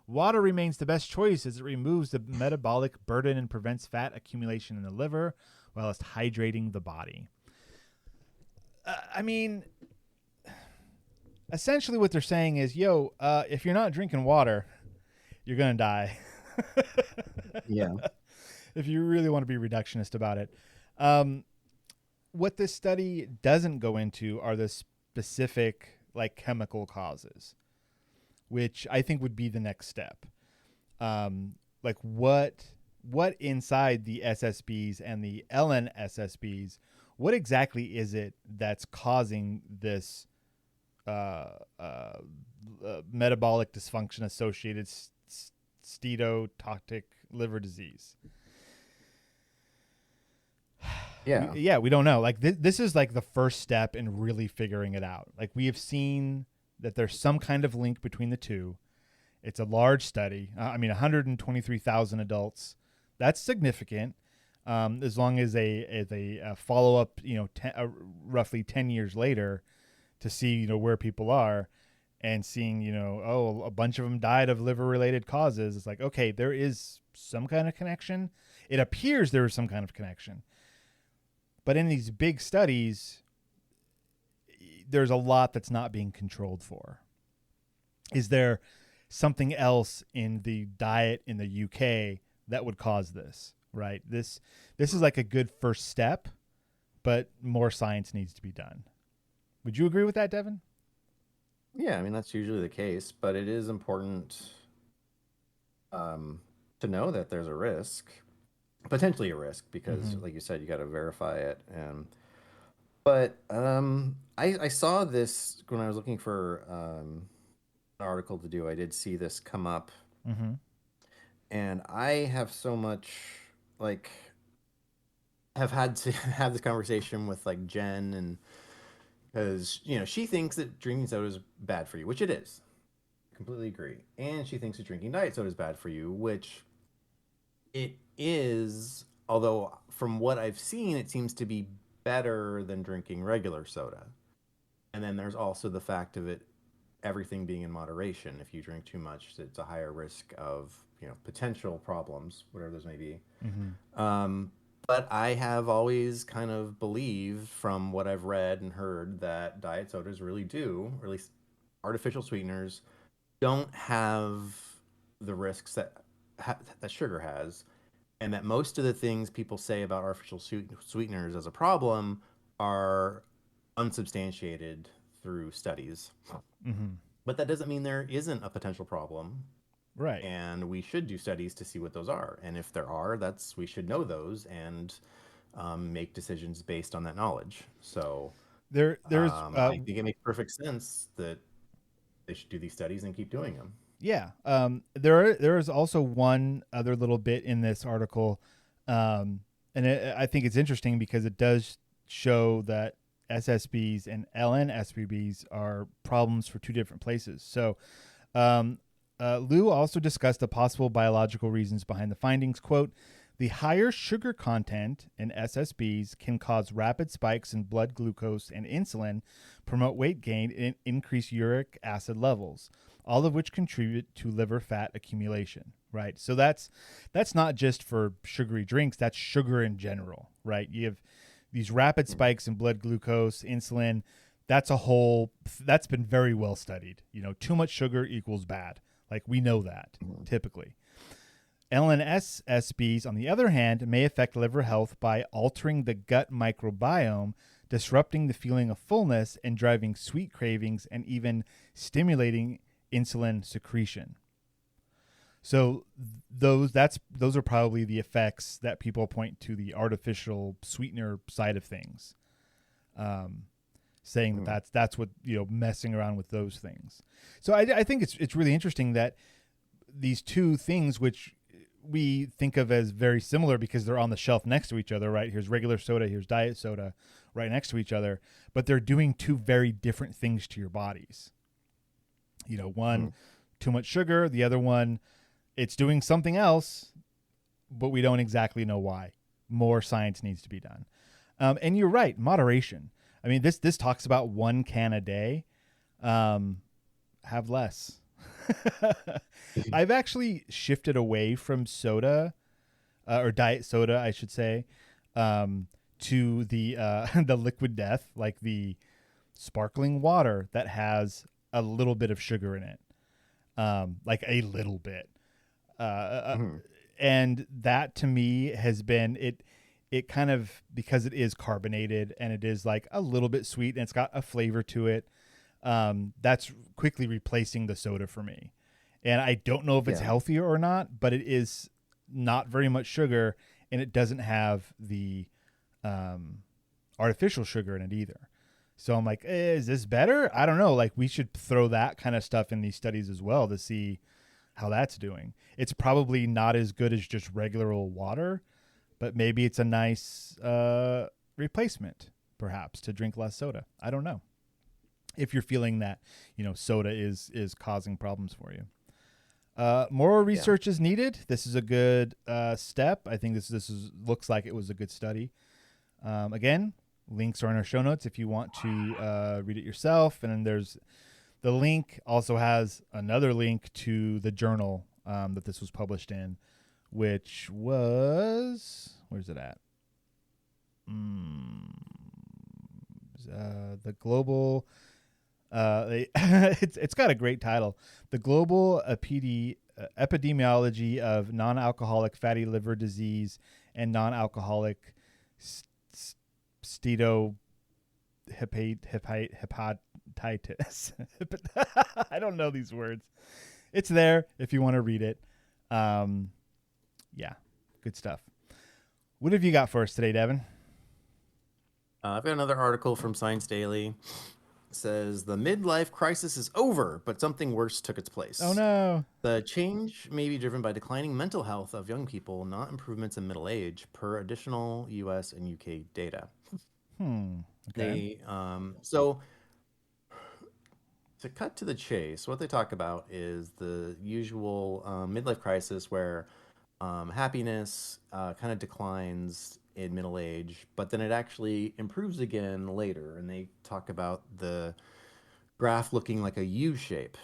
Water remains the best choice as it removes the metabolic burden and prevents fat accumulation in the liver, whilst hydrating the body. I mean, essentially what they're saying is, if you're not drinking water, you're going to die. Yeah. If you really want to be reductionist about it. What this study doesn't go into are the specific like chemical causes, which I think would be the next step. Like what inside the SSBs and the LNSSBs, what exactly is it that's causing this metabolic dysfunction associated steatotic liver disease? Yeah. We don't know. Like this is like the first step in really figuring it out. Like we have seen that there's some kind of link between the two. It's a large study. 123,000 adults. That's significant. As long as a follow up, roughly 10 years later, to see where people are, and seeing a bunch of them died of liver related causes. It's like, okay, there is some kind of connection. It appears there is some kind of connection. But in these big studies, there's a lot that's not being controlled for. Is there something else in the diet in the UK that would cause this? Right? This is like a good first step, but more science needs to be done. Would you agree with that, Devon? Yeah, that's usually the case, but it is important to know that there's a risk. Potentially a risk because, like you said, you got to verify it. But I saw this when I was looking for an article to do. I did see this come up, and I have so much have had to have this conversation with Jen, and because she thinks that drinking soda is bad for you, which it is. Completely agree, and she thinks that drinking diet soda is bad for you, which it is, although from what I've seen, it seems to be better than drinking regular soda. And then there's also the fact of everything being in moderation. If you drink too much, it's a higher risk of, potential problems, whatever those may be. But I have always kind of believed from what I've read and heard that diet sodas really do, or at least artificial sweeteners, don't have the risks that sugar has, and that most of the things people say about artificial sweeteners as a problem are unsubstantiated through studies. Mm-hmm. But that doesn't mean there isn't a potential problem. Right. And we should do studies to see what those are. And if there are, we should know those and make decisions based on that knowledge. So I think it makes perfect sense that they should do these studies and keep doing them. Yeah. There is also one other little bit in this article, I think it's interesting because it does show that SSBs and LNSPBs are problems for two different places. So, Lou also discussed the possible biological reasons behind the findings. Quote, the higher sugar content in SSBs can cause rapid spikes in blood glucose and insulin, promote weight gain, and increase uric acid levels, all of which contribute to liver fat accumulation, right? So that's not just for sugary drinks, that's sugar in general, right? You have these rapid spikes in blood glucose, insulin. That's been very well studied. Too much sugar equals bad. Like, we know that typically. LNSSBs, on the other hand, may affect liver health by altering the gut microbiome, disrupting the feeling of fullness, and driving sweet cravings, and even stimulating insulin secretion. So those are probably the effects that people point to the artificial sweetener side of things, saying that's what, messing around with those things. So I think it's really interesting that these two things, which we think of as very similar because they're on the shelf next to each other, right? Here's regular soda, here's diet soda, right next to each other, but they're doing two very different things to your bodies. One, too much sugar. The other one, it's doing something else, but we don't exactly know why. More science needs to be done. And you're right, moderation. I mean, this talks about 1 can a day. Have less. I've actually shifted away from soda, or diet soda, I should say, to the the liquid death, like the sparkling water that has a little bit of sugar in it, like a little bit. And that to me has been it kind of, because it is carbonated and it is like a little bit sweet and it's got a flavor to it. That's quickly replacing the soda for me. And I don't know if it's healthier or not, but it is not very much sugar, and it doesn't have the artificial sugar in it either. So I'm like, is this better? I don't know. Like, we should throw that kind of stuff in these studies as well to see how that's doing. It's probably not as good as just regular old water, but maybe it's a nice replacement, perhaps, to drink less soda. I don't know. If you're feeling that, soda is causing problems for you. More research is needed. This is a good step. I think this looks like it was a good study. Again, links are in our show notes if you want to read it yourself. And then there's the link also has another link to the journal that this was published in, which was, where's it at? The global. It's got a great title. The Global Epidemiology of Non-Alcoholic Fatty Liver Disease and Non-Alcoholic Steatohepatitis. I don't know these words. It's there if you want to read it. Yeah, good stuff. What have you got for us today, Devin? I've got another article from Science Daily. Says the midlife crisis is over, but something worse took its place. Oh no. The change may be driven by declining mental health of young people, not improvements in middle age, per additional US and UK data. Okay. So to cut to the chase, what they talk about is the usual midlife crisis where happiness kind of declines in middle age, but then it actually improves again later. And they talk about the graph looking like a U shape,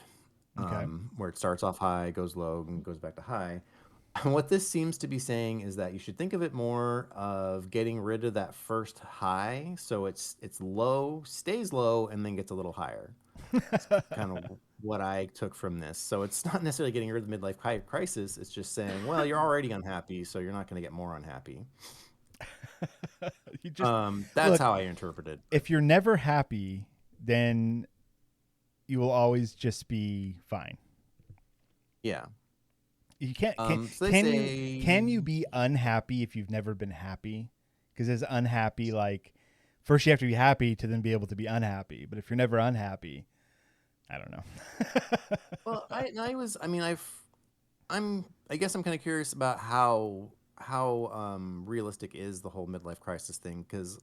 where it starts off high, goes low, and goes back to high. And what this seems to be saying is that you should think of it more of getting rid of that first high, so it's low, stays low, and then gets a little higher. It's kind of what I took from this. So it's not necessarily getting rid of the midlife crisis. It's just saying, well, you're already unhappy, so you're not going to get more unhappy. You just That's look, how I interpreted. If you're never happy, then you will always just be fine. Yeah. You can't. Can you be unhappy if you've never been happy? Because it's unhappy. Like first you have to be happy to then be able to be unhappy. But if you're never unhappy, I don't know. Well, I guess I'm kind of curious about how realistic is the whole midlife crisis thing, because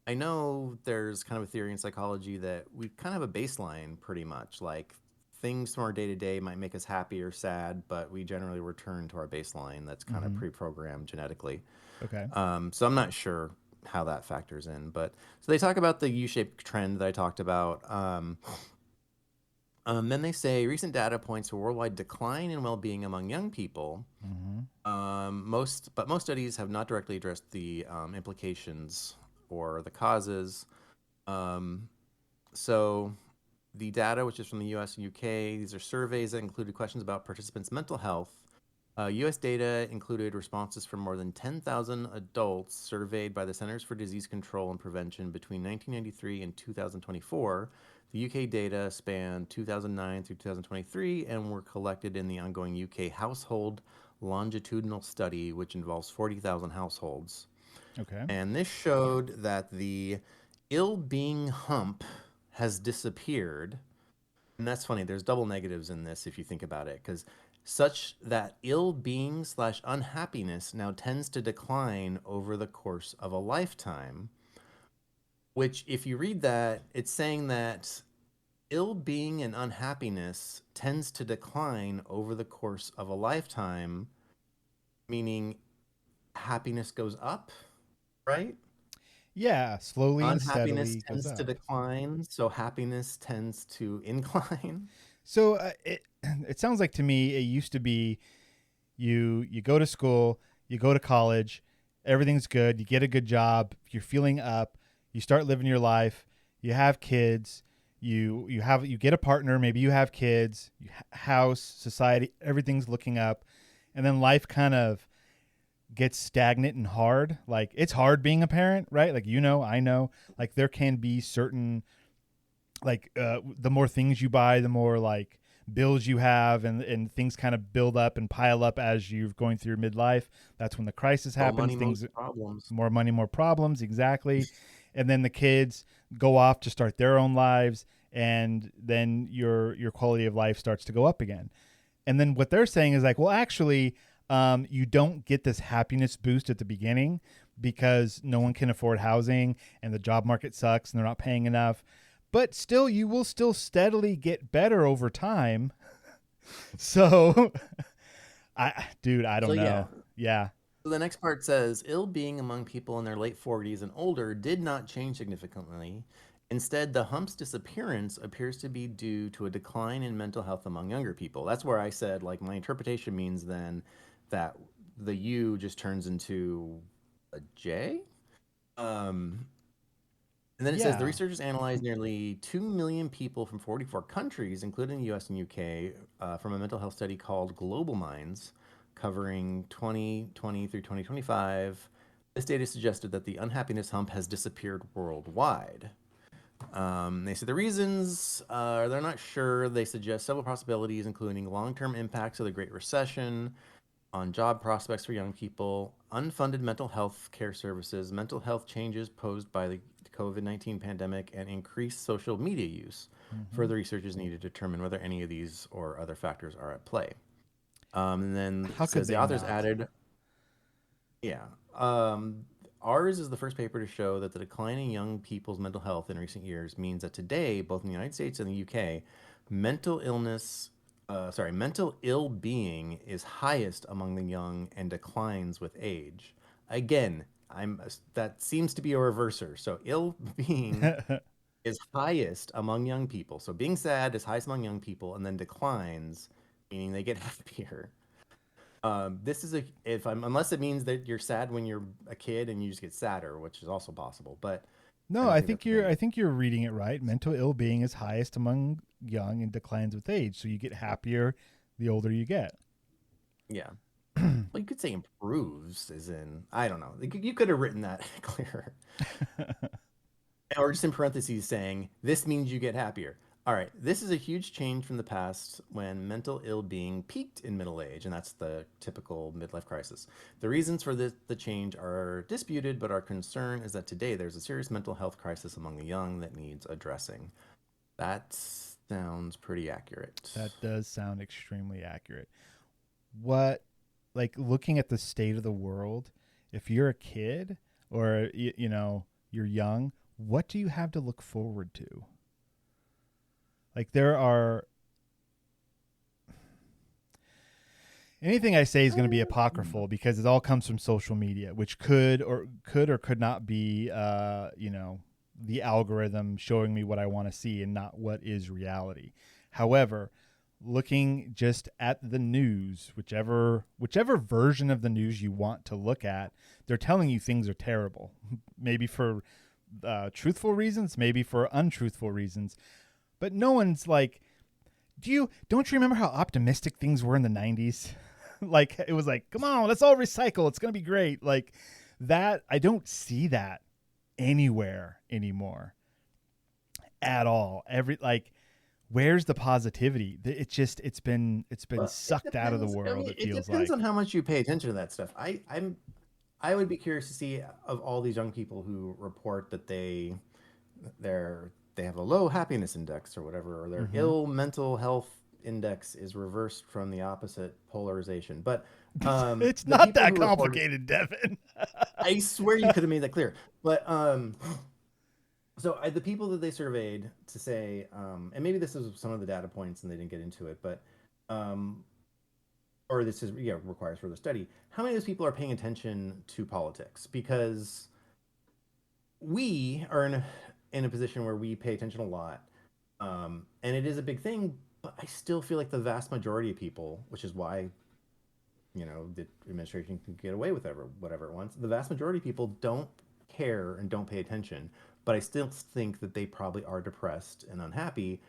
I know there's kind of a theory in psychology that we kind of have a baseline pretty much, like things from our day to day might make us happy or sad, but we generally return to our baseline that's kind of pre-programmed genetically. Okay. So I'm not sure how that factors in, but so they talk about the U-shaped trend that I talked about. Then they say recent data points to a worldwide decline in well-being among young people. Most studies have not directly addressed the implications or the causes. So the data, which is from the U.S. and U.K., these are surveys that included questions about participants' mental health. U.S. data included responses from more than 10,000 adults surveyed by the Centers for Disease Control and Prevention between 1993 and 2024. The U.K. data spanned 2009 through 2023 and were collected in the ongoing U.K. household longitudinal study, which involves 40,000 households. Okay. And this showed that the ill-being hump has disappeared. And that's funny. There's double negatives in this if you think about it, because such that ill-being / unhappiness now tends to decline over the course of a lifetime, which if you read that, it's saying that ill-being and unhappiness tends to decline over the course of a lifetime, meaning happiness goes up, right? Yeah, slowly and Unhappiness steadily goes tends to up. decline, so happiness tends to incline. So it sounds like to me it used to be you go to school, you go to college, everything's good, you get a good job, you're feeling up, you start living your life, you have kids, you get a partner, maybe you have kids, house, society, everything's looking up, and then life kind of gets stagnant and hard. Like it's hard being a parent, right? Like I know, like there can be certain like the more things you buy, the more like bills you have, and things kind of build up and pile up as you're going through midlife. That's when the crisis happens. More money, more problems. Exactly. And then the kids go off to start their own lives, and then your quality of life starts to go up again. And then what they're saying is like, well, actually, you don't get this happiness boost at the beginning because no one can afford housing and the job market sucks and they're not paying enough. But still, you will still steadily get better over time. So, I don't know. Yeah. So the next part says, ill-being among people in their late 40s and older did not change significantly. Instead, the hump's disappearance appears to be due to a decline in mental health among younger people. That's where I said, like, my interpretation means then that the U just turns into a J. And then it says the researchers analyzed nearly 2 million people from 44 countries, including the US and UK, from a mental health study called Global Minds, covering 2020 through 2025. This data suggested that the unhappiness hump has disappeared worldwide. They say the reasons they're not sure. They suggest several possibilities, including long-term impacts of the Great Recession on job prospects for young people, unfunded mental health care services, mental health changes posed by the COVID-19 pandemic, and increased social media use. Further research is needed to determine whether any of these or other factors are at play. And then it says the authors added, ours is the first paper to show that the decline in young people's mental health in recent years means that today, both in the United States and the UK, mental ill-being is highest among the young and declines with age. Again, that seems to be a reverser. So ill-being is highest among young people. So being sad is highest among young people and then declines, meaning they get happier. This is unless it means that you're sad when you're a kid and you just get sadder, which is also possible. But no, I think you're reading it right. Mental ill-being is highest among young and declines with age. So you get happier the older you get. Yeah. Well, you could say improves, as in, I don't know. You could have written that clearer. Or just in parentheses saying, this means you get happier. All right, this is a huge change from the past when mental ill-being peaked in middle age, and that's the typical midlife crisis. The reasons for the change are disputed, but our concern is that today there's a serious mental health crisis among the young that needs addressing. That sounds pretty accurate. That does sound extremely accurate. What, like, looking at the state of the world, if you're a kid or, you know, you're young, what do you have to look forward to? Like, there are, anything I say is going to be apocryphal because it all comes from social media, which could or could not be, you know, the algorithm showing me what I want to see and not what is reality. However, looking just at the news, whichever version of the news you want to look at, they're telling you things are terrible, maybe for truthful reasons, maybe for untruthful reasons. But no one's like, don't you remember how optimistic things were in the 90s? Like, it was like, come on, let's all recycle. It's going to be great. Like that. I don't see that anywhere anymore at all. Where's the positivity? It's been sucked out of the world. I mean, it feels depends on how much you pay attention to that stuff. I would be curious to see of all these young people who report that they have a low happiness index or whatever, or their ill mental health index is reversed from the opposite polarization. But it's not that complicated, Devon. I swear you could have made that clear. But so the people that they surveyed to say, and maybe this is some of the data points and they didn't get into it, but or this is requires further study. How many of those people are paying attention to politics? Because we are in a position where we pay attention a lot, and it is a big thing. But I still feel like the vast majority of people, which is why, you know, the administration can get away with whatever it wants. The vast majority of people don't care and don't pay attention. But I still think that they probably are depressed and unhappy,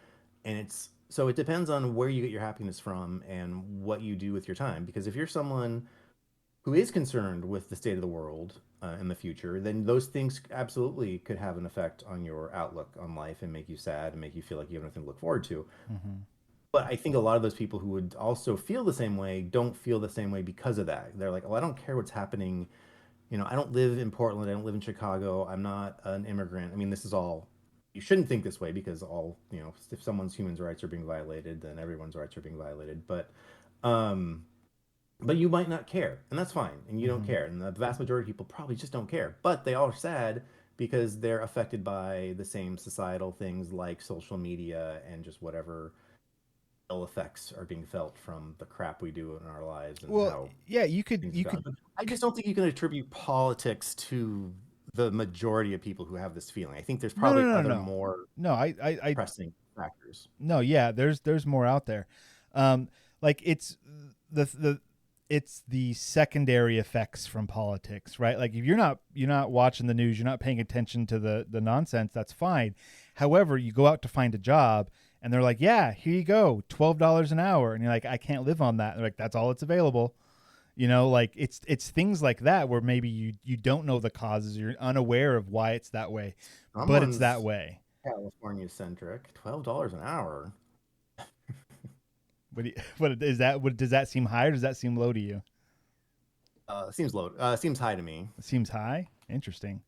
and it depends on where you get your happiness from and what you do with your time. Because if you're someone who is concerned with the state of the world in the future, then those things absolutely could have an effect on your outlook on life and make you sad and make you feel like you have nothing to look forward to. Mm-hmm. But I think a lot of those people who would also feel the same way don't feel the same way because of that. They're like, well, I don't care what's happening. You know, I don't live in Portland. I don't live in Chicago. I'm not an immigrant. I mean, this is all, you shouldn't think this way because all, you know, if someone's human rights are being violated, then everyone's rights are being violated. But you might not care, and that's fine. And you don't care. And the vast majority of people probably just don't care. But they all are sad because they're affected by the same societal things like social media and just whatever ill effects are being felt from the crap we do in our lives. And you could. I just don't think you can attribute politics to the majority of people who have this feeling. I think there's probably more pressing factors. No, yeah, there's more out there. Like it's the secondary effects from politics, right? Like if you're not watching the news, you're not paying attention to the nonsense, that's fine. However, you go out to find a job and they're like, yeah, here you go, $12 an hour. And you're like, I can't live on that. And they're like, that's all it's available. You know, like it's things like that where maybe you don't know the causes, you're unaware of why it's that way, but it's that way. California centric, $12 an hour. What is that? Does that seem high or does that seem low to you? Seems low. Seems high to me. It seems high. Interesting.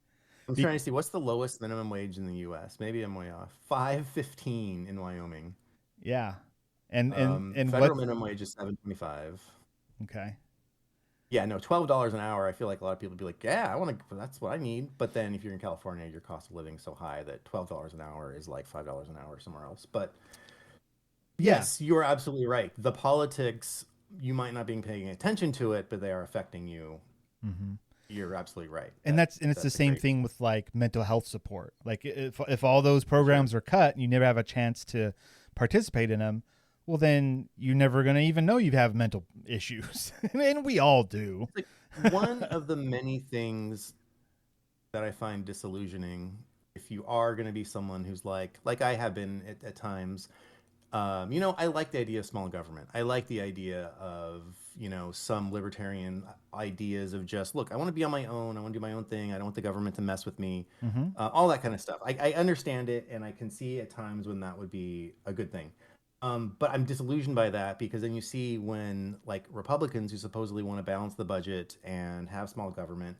I'm trying to see what's the lowest minimum wage in the U.S. Maybe I'm way off. $5.15 in Wyoming. Yeah, and federal minimum wage is $7.25. Okay. Yeah, no, $12 an hour. I feel like a lot of people would be like, yeah, I want to. That's what I need. But then if you're in California, your cost of living is so high that $12 an hour is like $5 an hour somewhere else. But yes, you're absolutely right. The politics, you might not be paying attention to it, but they are affecting you. Mm-hmm. You're absolutely right. And it's the same thing with like mental health support. Like if all those programs are cut and you never have a chance to participate in them, well, then you're never going to even know you have mental issues. And we all do. It's like one of the many things that I find disillusioning, if you are going to be someone who's like I have been at times, I like the idea of small government. I like the idea of, some libertarian ideas of just, look, I want to be on my own. I want to do my own thing. I don't want the government to mess with me. Mm-hmm. All that kind of stuff. I understand it, and I can see at times when that would be a good thing. But I'm disillusioned by that because then you see when, like, Republicans who supposedly want to balance the budget and have small government,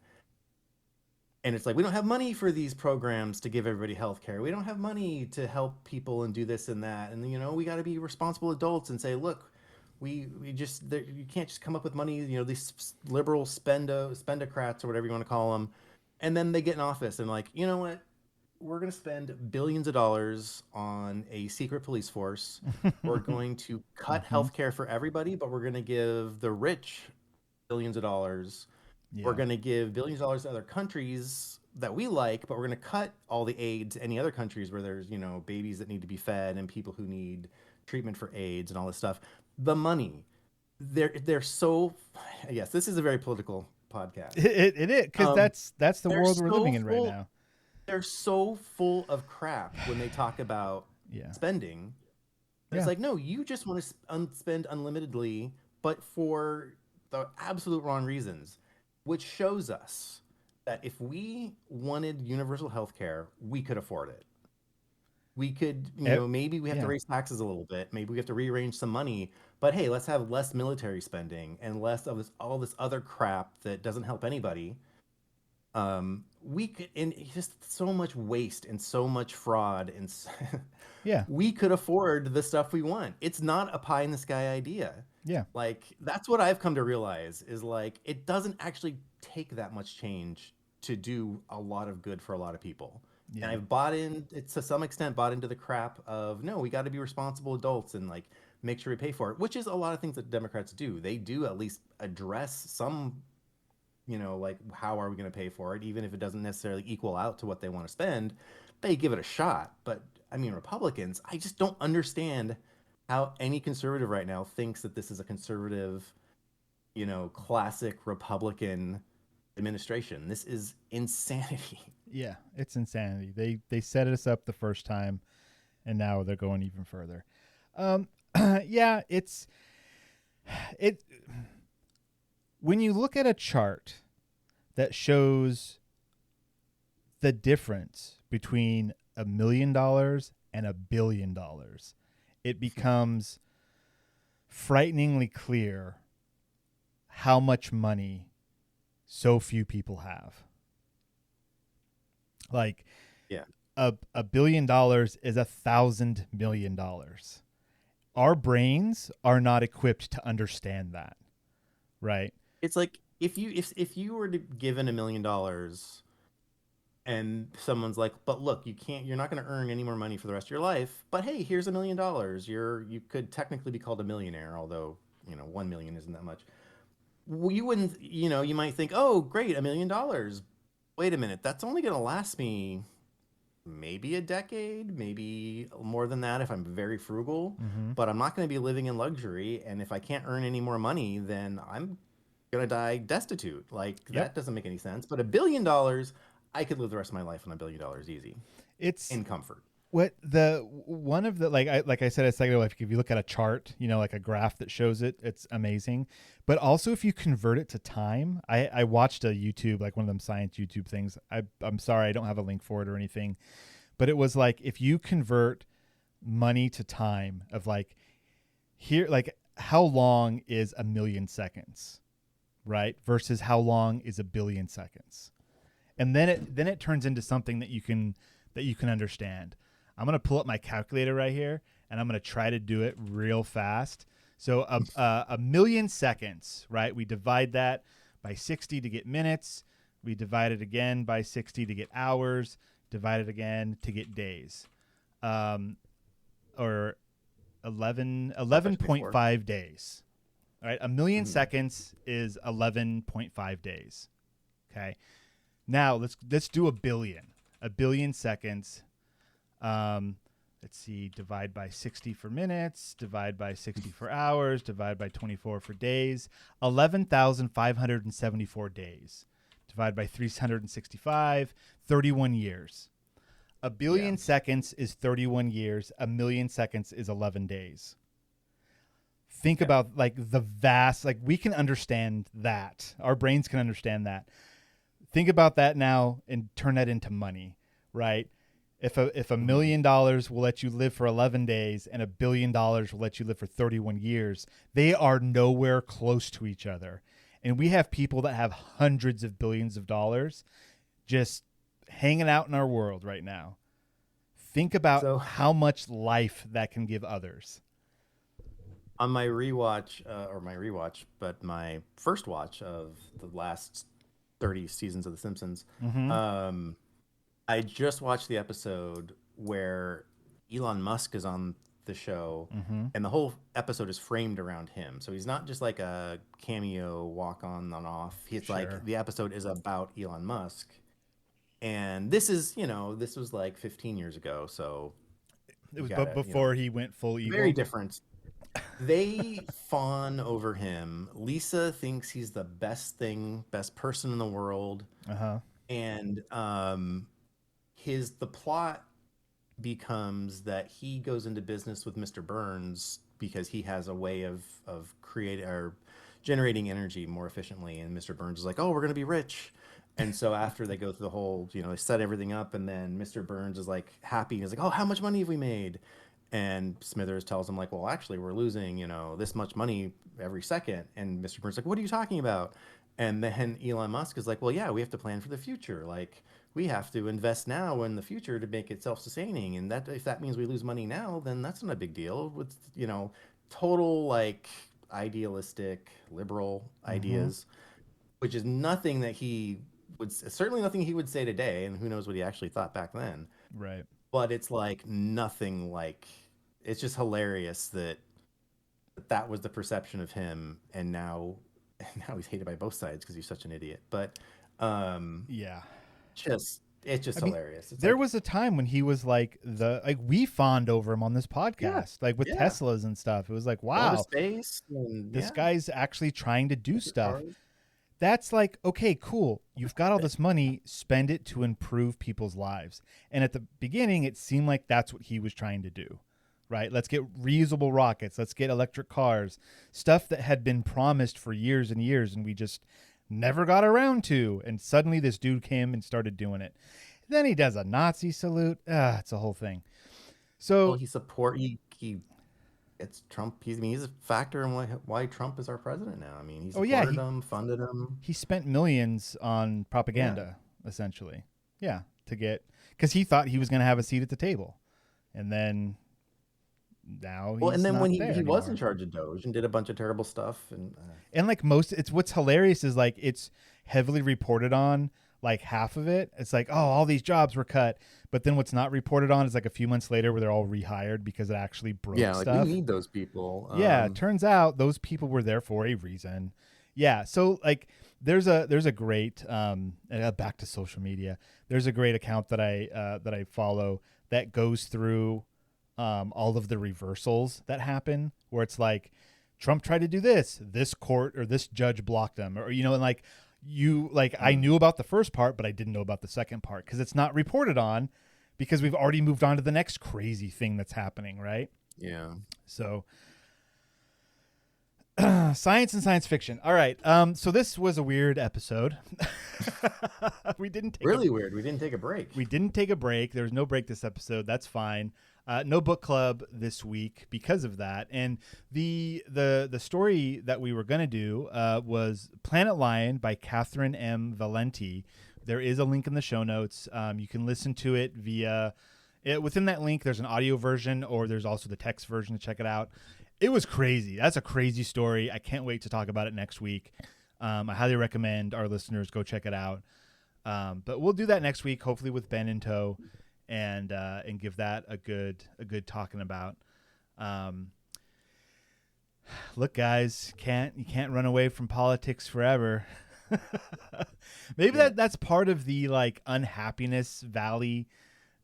and it's like, we don't have money for these programs to give everybody health care. We don't have money to help people and do this and that. And, we got to be responsible adults and say, look, we just, you can't just come up with money, these liberal spendocrats or whatever you want to call them. And then they get in office and like, you know what? We're going to spend billions of dollars on a secret police force. We're going to cut healthcare for everybody, but we're going to give the rich billions of dollars. Yeah. We're going to give billions of dollars to other countries that we like, but we're going to cut all the aid to any other countries where there's, babies that need to be fed and people who need treatment for AIDS and all this stuff. The money, they're so, yes, this is a very political podcast. It is, because that's the world we're living in right now. They're so full of crap when they talk about spending. It's like, no, you just want to spend unlimitedly, but for the absolute wrong reasons, which shows us that if we wanted universal health care, we could afford it. We could, maybe we have to raise taxes a little bit. Maybe we have to rearrange some money. But hey, let's have less military spending and less of all this other crap that doesn't help anybody. We could, and just so much waste and so much fraud, and we could afford the stuff we want. It's not a pie in the sky idea. Yeah, like that's what I've come to realize is like it doesn't actually take that much change to do a lot of good for a lot of people. Yeah. And I've to some extent bought into the crap of, no, we got to be responsible adults and like make sure we pay for it, which is a lot of things that Democrats do. They do at least address some, like how are we going to pay for it, even if it doesn't necessarily equal out to what they want to spend. They give it a shot. But I mean, Republicans, I just don't understand how any conservative right now thinks that this is a conservative, classic Republican administration. This is insanity. Yeah, it's insanity. They set us up the first time, and now they're going even further. When you look at a chart that shows the difference between $1 million and $1 billion, it becomes frighteningly clear how much money so few people have. Like, $1 billion is $1,000 million. Our brains are not equipped to understand that, right? It's like if you were given $1 million, and someone's like, but look, you're not going to earn any more money for the rest of your life. But hey, here's $1 million. You could technically be called a millionaire, although 1 million isn't that much. You wouldn't, you might think, oh, great, $1 million. Wait a minute, that's only going to last me maybe a decade, maybe more than that if I'm very frugal. Mm-hmm. But I'm not going to be living in luxury. And if I can't earn any more money, then I'm going to die destitute. Like, that doesn't make any sense. But $1 billion, I could live the rest of my life on $1 billion easy. It's in comfort. Like I said a second ago, if you look at a chart, like a graph that shows it, it's amazing. But also if you convert it to time, I watched a YouTube, like one of them science YouTube things. I'm sorry, I don't have a link for it or anything, but it was like, if you convert money to time of like here, like how long is 1 million seconds, right? Versus how long is 1 billion seconds. And then it turns into something that you can understand. I'm going to pull up my calculator right here, and I'm going to try to do it real fast. So 1 million seconds, right? We divide that by 60 to get minutes. We divide it again by 60 to get hours. Divide it again to get days. Or 11.5 days. All right, 1 million seconds is 11.5 days. Okay. Now let's do 1 billion. 1 billion seconds. Let's see, divide by 60 for minutes, divide by 60 for hours, divide by 24 for days, 11,574 days, divide by 365, 31 years. A billion seconds is 31 years. A million seconds is 11 days. Think about like the vast, like we can understand that. Our brains can understand that. Think about that now and turn that into money, right? If $1 million will let you live for 11 days and $1 billion will let you live for 31 years, they are nowhere close to each other. And we have people that have hundreds of billions of dollars just hanging out in our world right now. Think about how much life that can give others. On my rewatch, but my first watch of the last 30 seasons of The Simpsons, I just watched the episode where Elon Musk is on the show, and the whole episode is framed around him. So he's not just like a cameo walk on and off. He's like, the episode is about Elon Musk. And this is, this was like 15 years ago. So it was before he went full evil. Very different. They fawn over him. Lisa thinks he's the best person in the world. And the plot becomes that he goes into business with Mr. Burns because he has a way of creating or generating energy more efficiently. And Mr. Burns is like, oh, we're going to be rich. And so after they go through the whole, they set everything up, and then Mr. Burns is like happy. He's like, oh, how much money have we made? And Smithers tells him like, well, actually we're losing, this much money every second. And Mr. Burns is like, what are you talking about? And then Elon Musk is like, well, yeah, we have to plan for the future. Like we have to invest now in the future to make it self-sustaining. And that if that means we lose money now, then that's not a big deal. With, total like idealistic liberal ideas, which is nothing that certainly nothing he would say today. And who knows what he actually thought back then. Right. But it's like nothing like, it's just hilarious that was the perception of him. And now he's hated by both sides because he's such an idiot. But it's just hilarious. There was a time when he was like we fawned over him on this podcast, like with Teslas and stuff. It was like, wow, space and, this guy's actually trying to do stuff. That's like, okay, cool. You've got all this money, spend it to improve people's lives. And at the beginning, it seemed like that's what he was trying to do, right? Let's get reusable rockets. Let's get electric cars, stuff that had been promised for years and years, and we just never got around to. And suddenly this dude came and started doing it. Then he does a Nazi salute. It's a whole thing. So it's Trump. He's a factor in why Trump is our president now. I mean, he supported him, funded him. He spent millions on propaganda, essentially. Yeah, because he thought he was going to have a seat at the table, and then now he's and then when he anymore. was in charge of Doge and did a bunch of terrible stuff, and like it's what's hilarious is like it's heavily reported on. Like half of it, it's like, oh, all these jobs were cut. But then what's not reported on is like a few months later where they're all rehired because it actually broke stuff. Yeah, like we need those people. It turns out those people were there for a reason. Yeah, so like there's a great back to social media. There's a great account that I follow that goes through all of the reversals that happen where it's like Trump tried to do this court or this judge blocked him, or and like. I knew about the first part, but I didn't know about the second part because it's not reported on because we've already moved on to the next crazy thing that's happening, right? Yeah. So science and science fiction. All right. So this was a weird episode. We didn't take weird. We didn't take a break. We didn't take a break. There was no break this episode. That's fine. No book club this week because of that. And the story that we were going to do was Planet Lion by Catherine M. Valenti. There is a link in the show notes. You can listen to it within that link. There's an audio version or there's also the text version to check it out. It was crazy. That's a crazy story. I can't wait to talk about it next week. I highly recommend our listeners go check it out. But we'll do that next week, hopefully with Ben in tow. And give that a good talking about. Look, guys, you can't run away from politics forever. Maybe that's part of the like unhappiness valley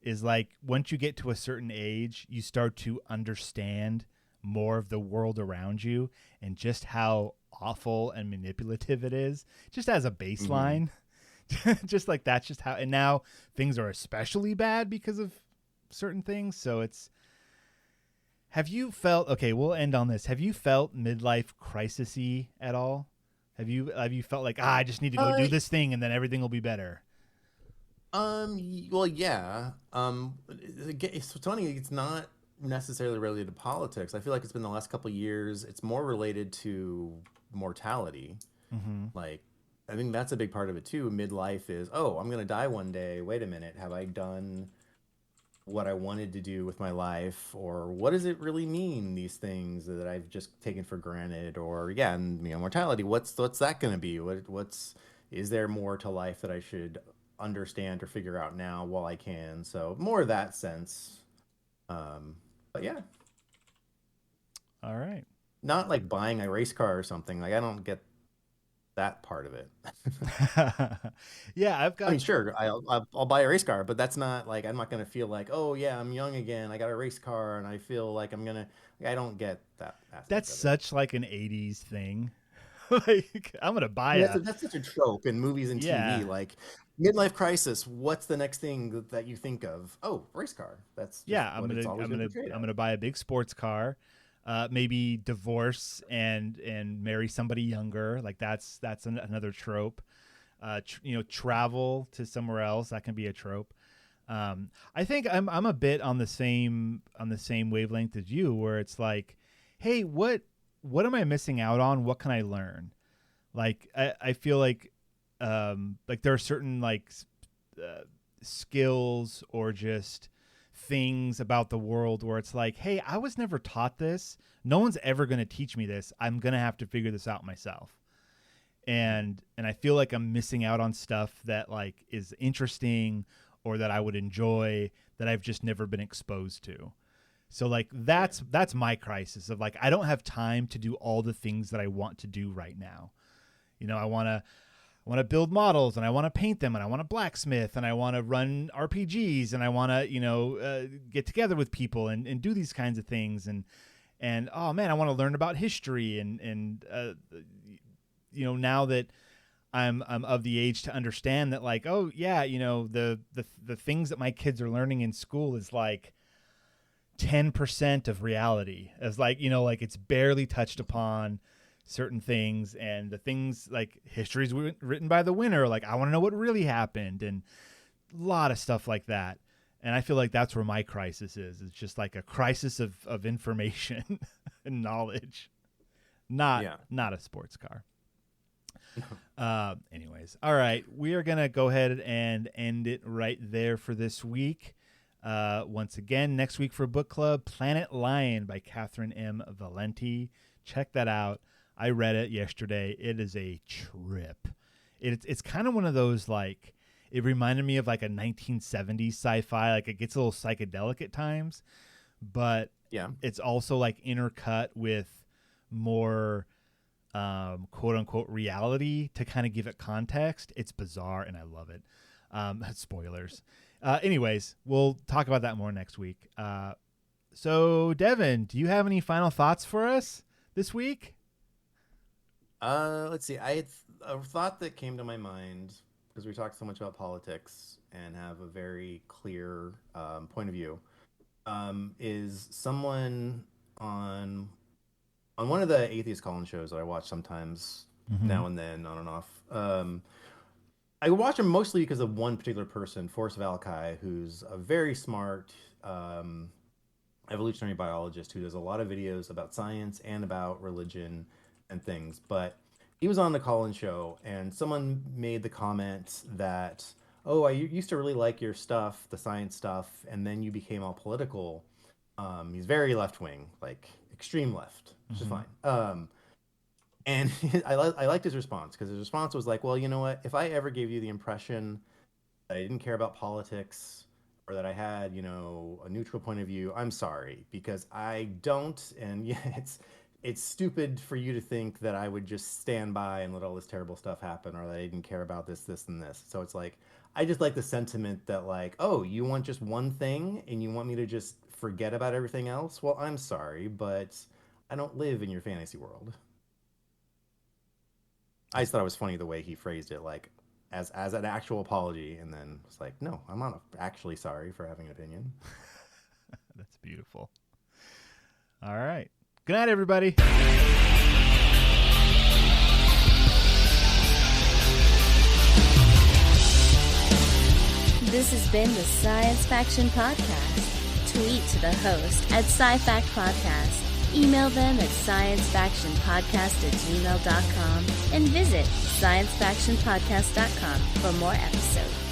is like once you get to a certain age, you start to understand more of the world around you and just how awful and manipulative it is, just as a baseline. just like that's just how. And now things are especially bad because of certain things. So it's. Have you felt okay? We'll end on this. Have you felt midlife crisis-y at all? Have you felt like I just need to go do this thing and then everything will be better? Well, yeah. It's funny. It's not necessarily related to politics. I feel like it's been the last couple of years. It's more related to mortality. Mm-hmm. Like, I think that's a big part of it too. Midlife is, oh, I'm gonna die one day. Wait a minute, have I done what I wanted to do with my life, or what does it really mean? These things that I've just taken for granted, or yeah, and mortality. What's that gonna be? What's is there more to life that I should understand or figure out now while I can? So more of that sense. But yeah, All right. not like buying a race car or something. Like I don't get that part of it. Yeah, I've I got. mean, sure, I'll buy a race car, but that's not like I'm not gonna feel like, oh yeah, I'm young again. I got a race car, and I feel like I'm gonna. I don't get that That's aspect of it. such like an '80s thing. Like I'm gonna buy And a. that's such a trope in movies and Yeah. TV. Like midlife crisis. What's the next thing that you think of? Oh, race car. That's just Yeah, I'm what gonna it's always I'm been gonna portrayed I'm as. gonna buy a big sports car, maybe divorce and marry somebody younger. Like that's another trope. Travel to somewhere else, that can be a trope. I think I'm a bit on the same wavelength as you, where it's like, hey, what am I missing out on? What can I learn? Like I feel like there are certain uh, skills or just things about the world where it's like, hey, I was never taught this. No one's ever going to teach me this. I'm going to have to figure this out myself. And I feel like I'm missing out on stuff that like is interesting or that I would enjoy that I've just never been exposed to. So like Yeah. that's my crisis of like I don't have time to do all the things that I want to do right now. I want to build models and I want to paint them and I want to blacksmith and I want to run RPGs and I want to get together with people and do these kinds of things and oh man, I want to learn about history and now that I'm of the age to understand that like oh yeah the things that my kids are learning in school is like 10% of reality as like it's barely touched upon certain things and the things like history's written by the winner. Like I want to know what really happened and a lot of stuff like that. And I feel like that's where my crisis is. It's just like a crisis of information and knowledge, not Yeah. not a sports car. Anyways, all right, we are gonna go ahead and end it right there for this week. Once again, next week for book club, Planet Lion by Catherine M. Valenti. Check that out. I read it yesterday. It is a trip. It's kind of one of those like it reminded me of like a 1970s sci-fi. Like it gets a little psychedelic at times, but Yeah. it's also like intercut with more quote unquote reality to kind of give it context. It's bizarre and I love it. Spoilers. Anyways, we'll talk about that more next week. So Devin, do you have any final thoughts for us this week? Let's see. I had a thought that came to my mind because we talked so much about politics and have a very clear point of view. Is someone on one of the atheist call-in shows that I watch sometimes Mm-hmm. now and then, on and off. I watch them mostly because of one particular person, Forrest Valakai, who's a very smart evolutionary biologist who does a lot of videos about science and about religion and things. But he was on the call-in show, and someone made the comment that, "Oh, I used to really like your stuff, the science stuff, and then you became all political." He's very left-wing, like extreme left, which is Mm-hmm. fine. And I liked his response because his response was like, "Well, you know what? If I ever gave you the impression that I didn't care about politics or that I had, a neutral point of view, I'm sorry because I don't. And yeah, it's stupid for you to think that I would just stand by and let all this terrible stuff happen or that I didn't care about this, this, and this. So it's like I just like the sentiment that like, oh, you want just one thing and you want me to just forget about everything else? Well, I'm sorry, but I don't live in your fantasy world. I just thought it was funny the way he phrased it, like as an actual apology, and then it's like, no, I'm not actually sorry for having an opinion. That's beautiful. All right. Good night, everybody. This has been the Science Faction Podcast. Tweet to the host at SciFact Podcast. Email them at sciencefactionpodcast@gmail.com and visit sciencefactionpodcast.com for more episodes.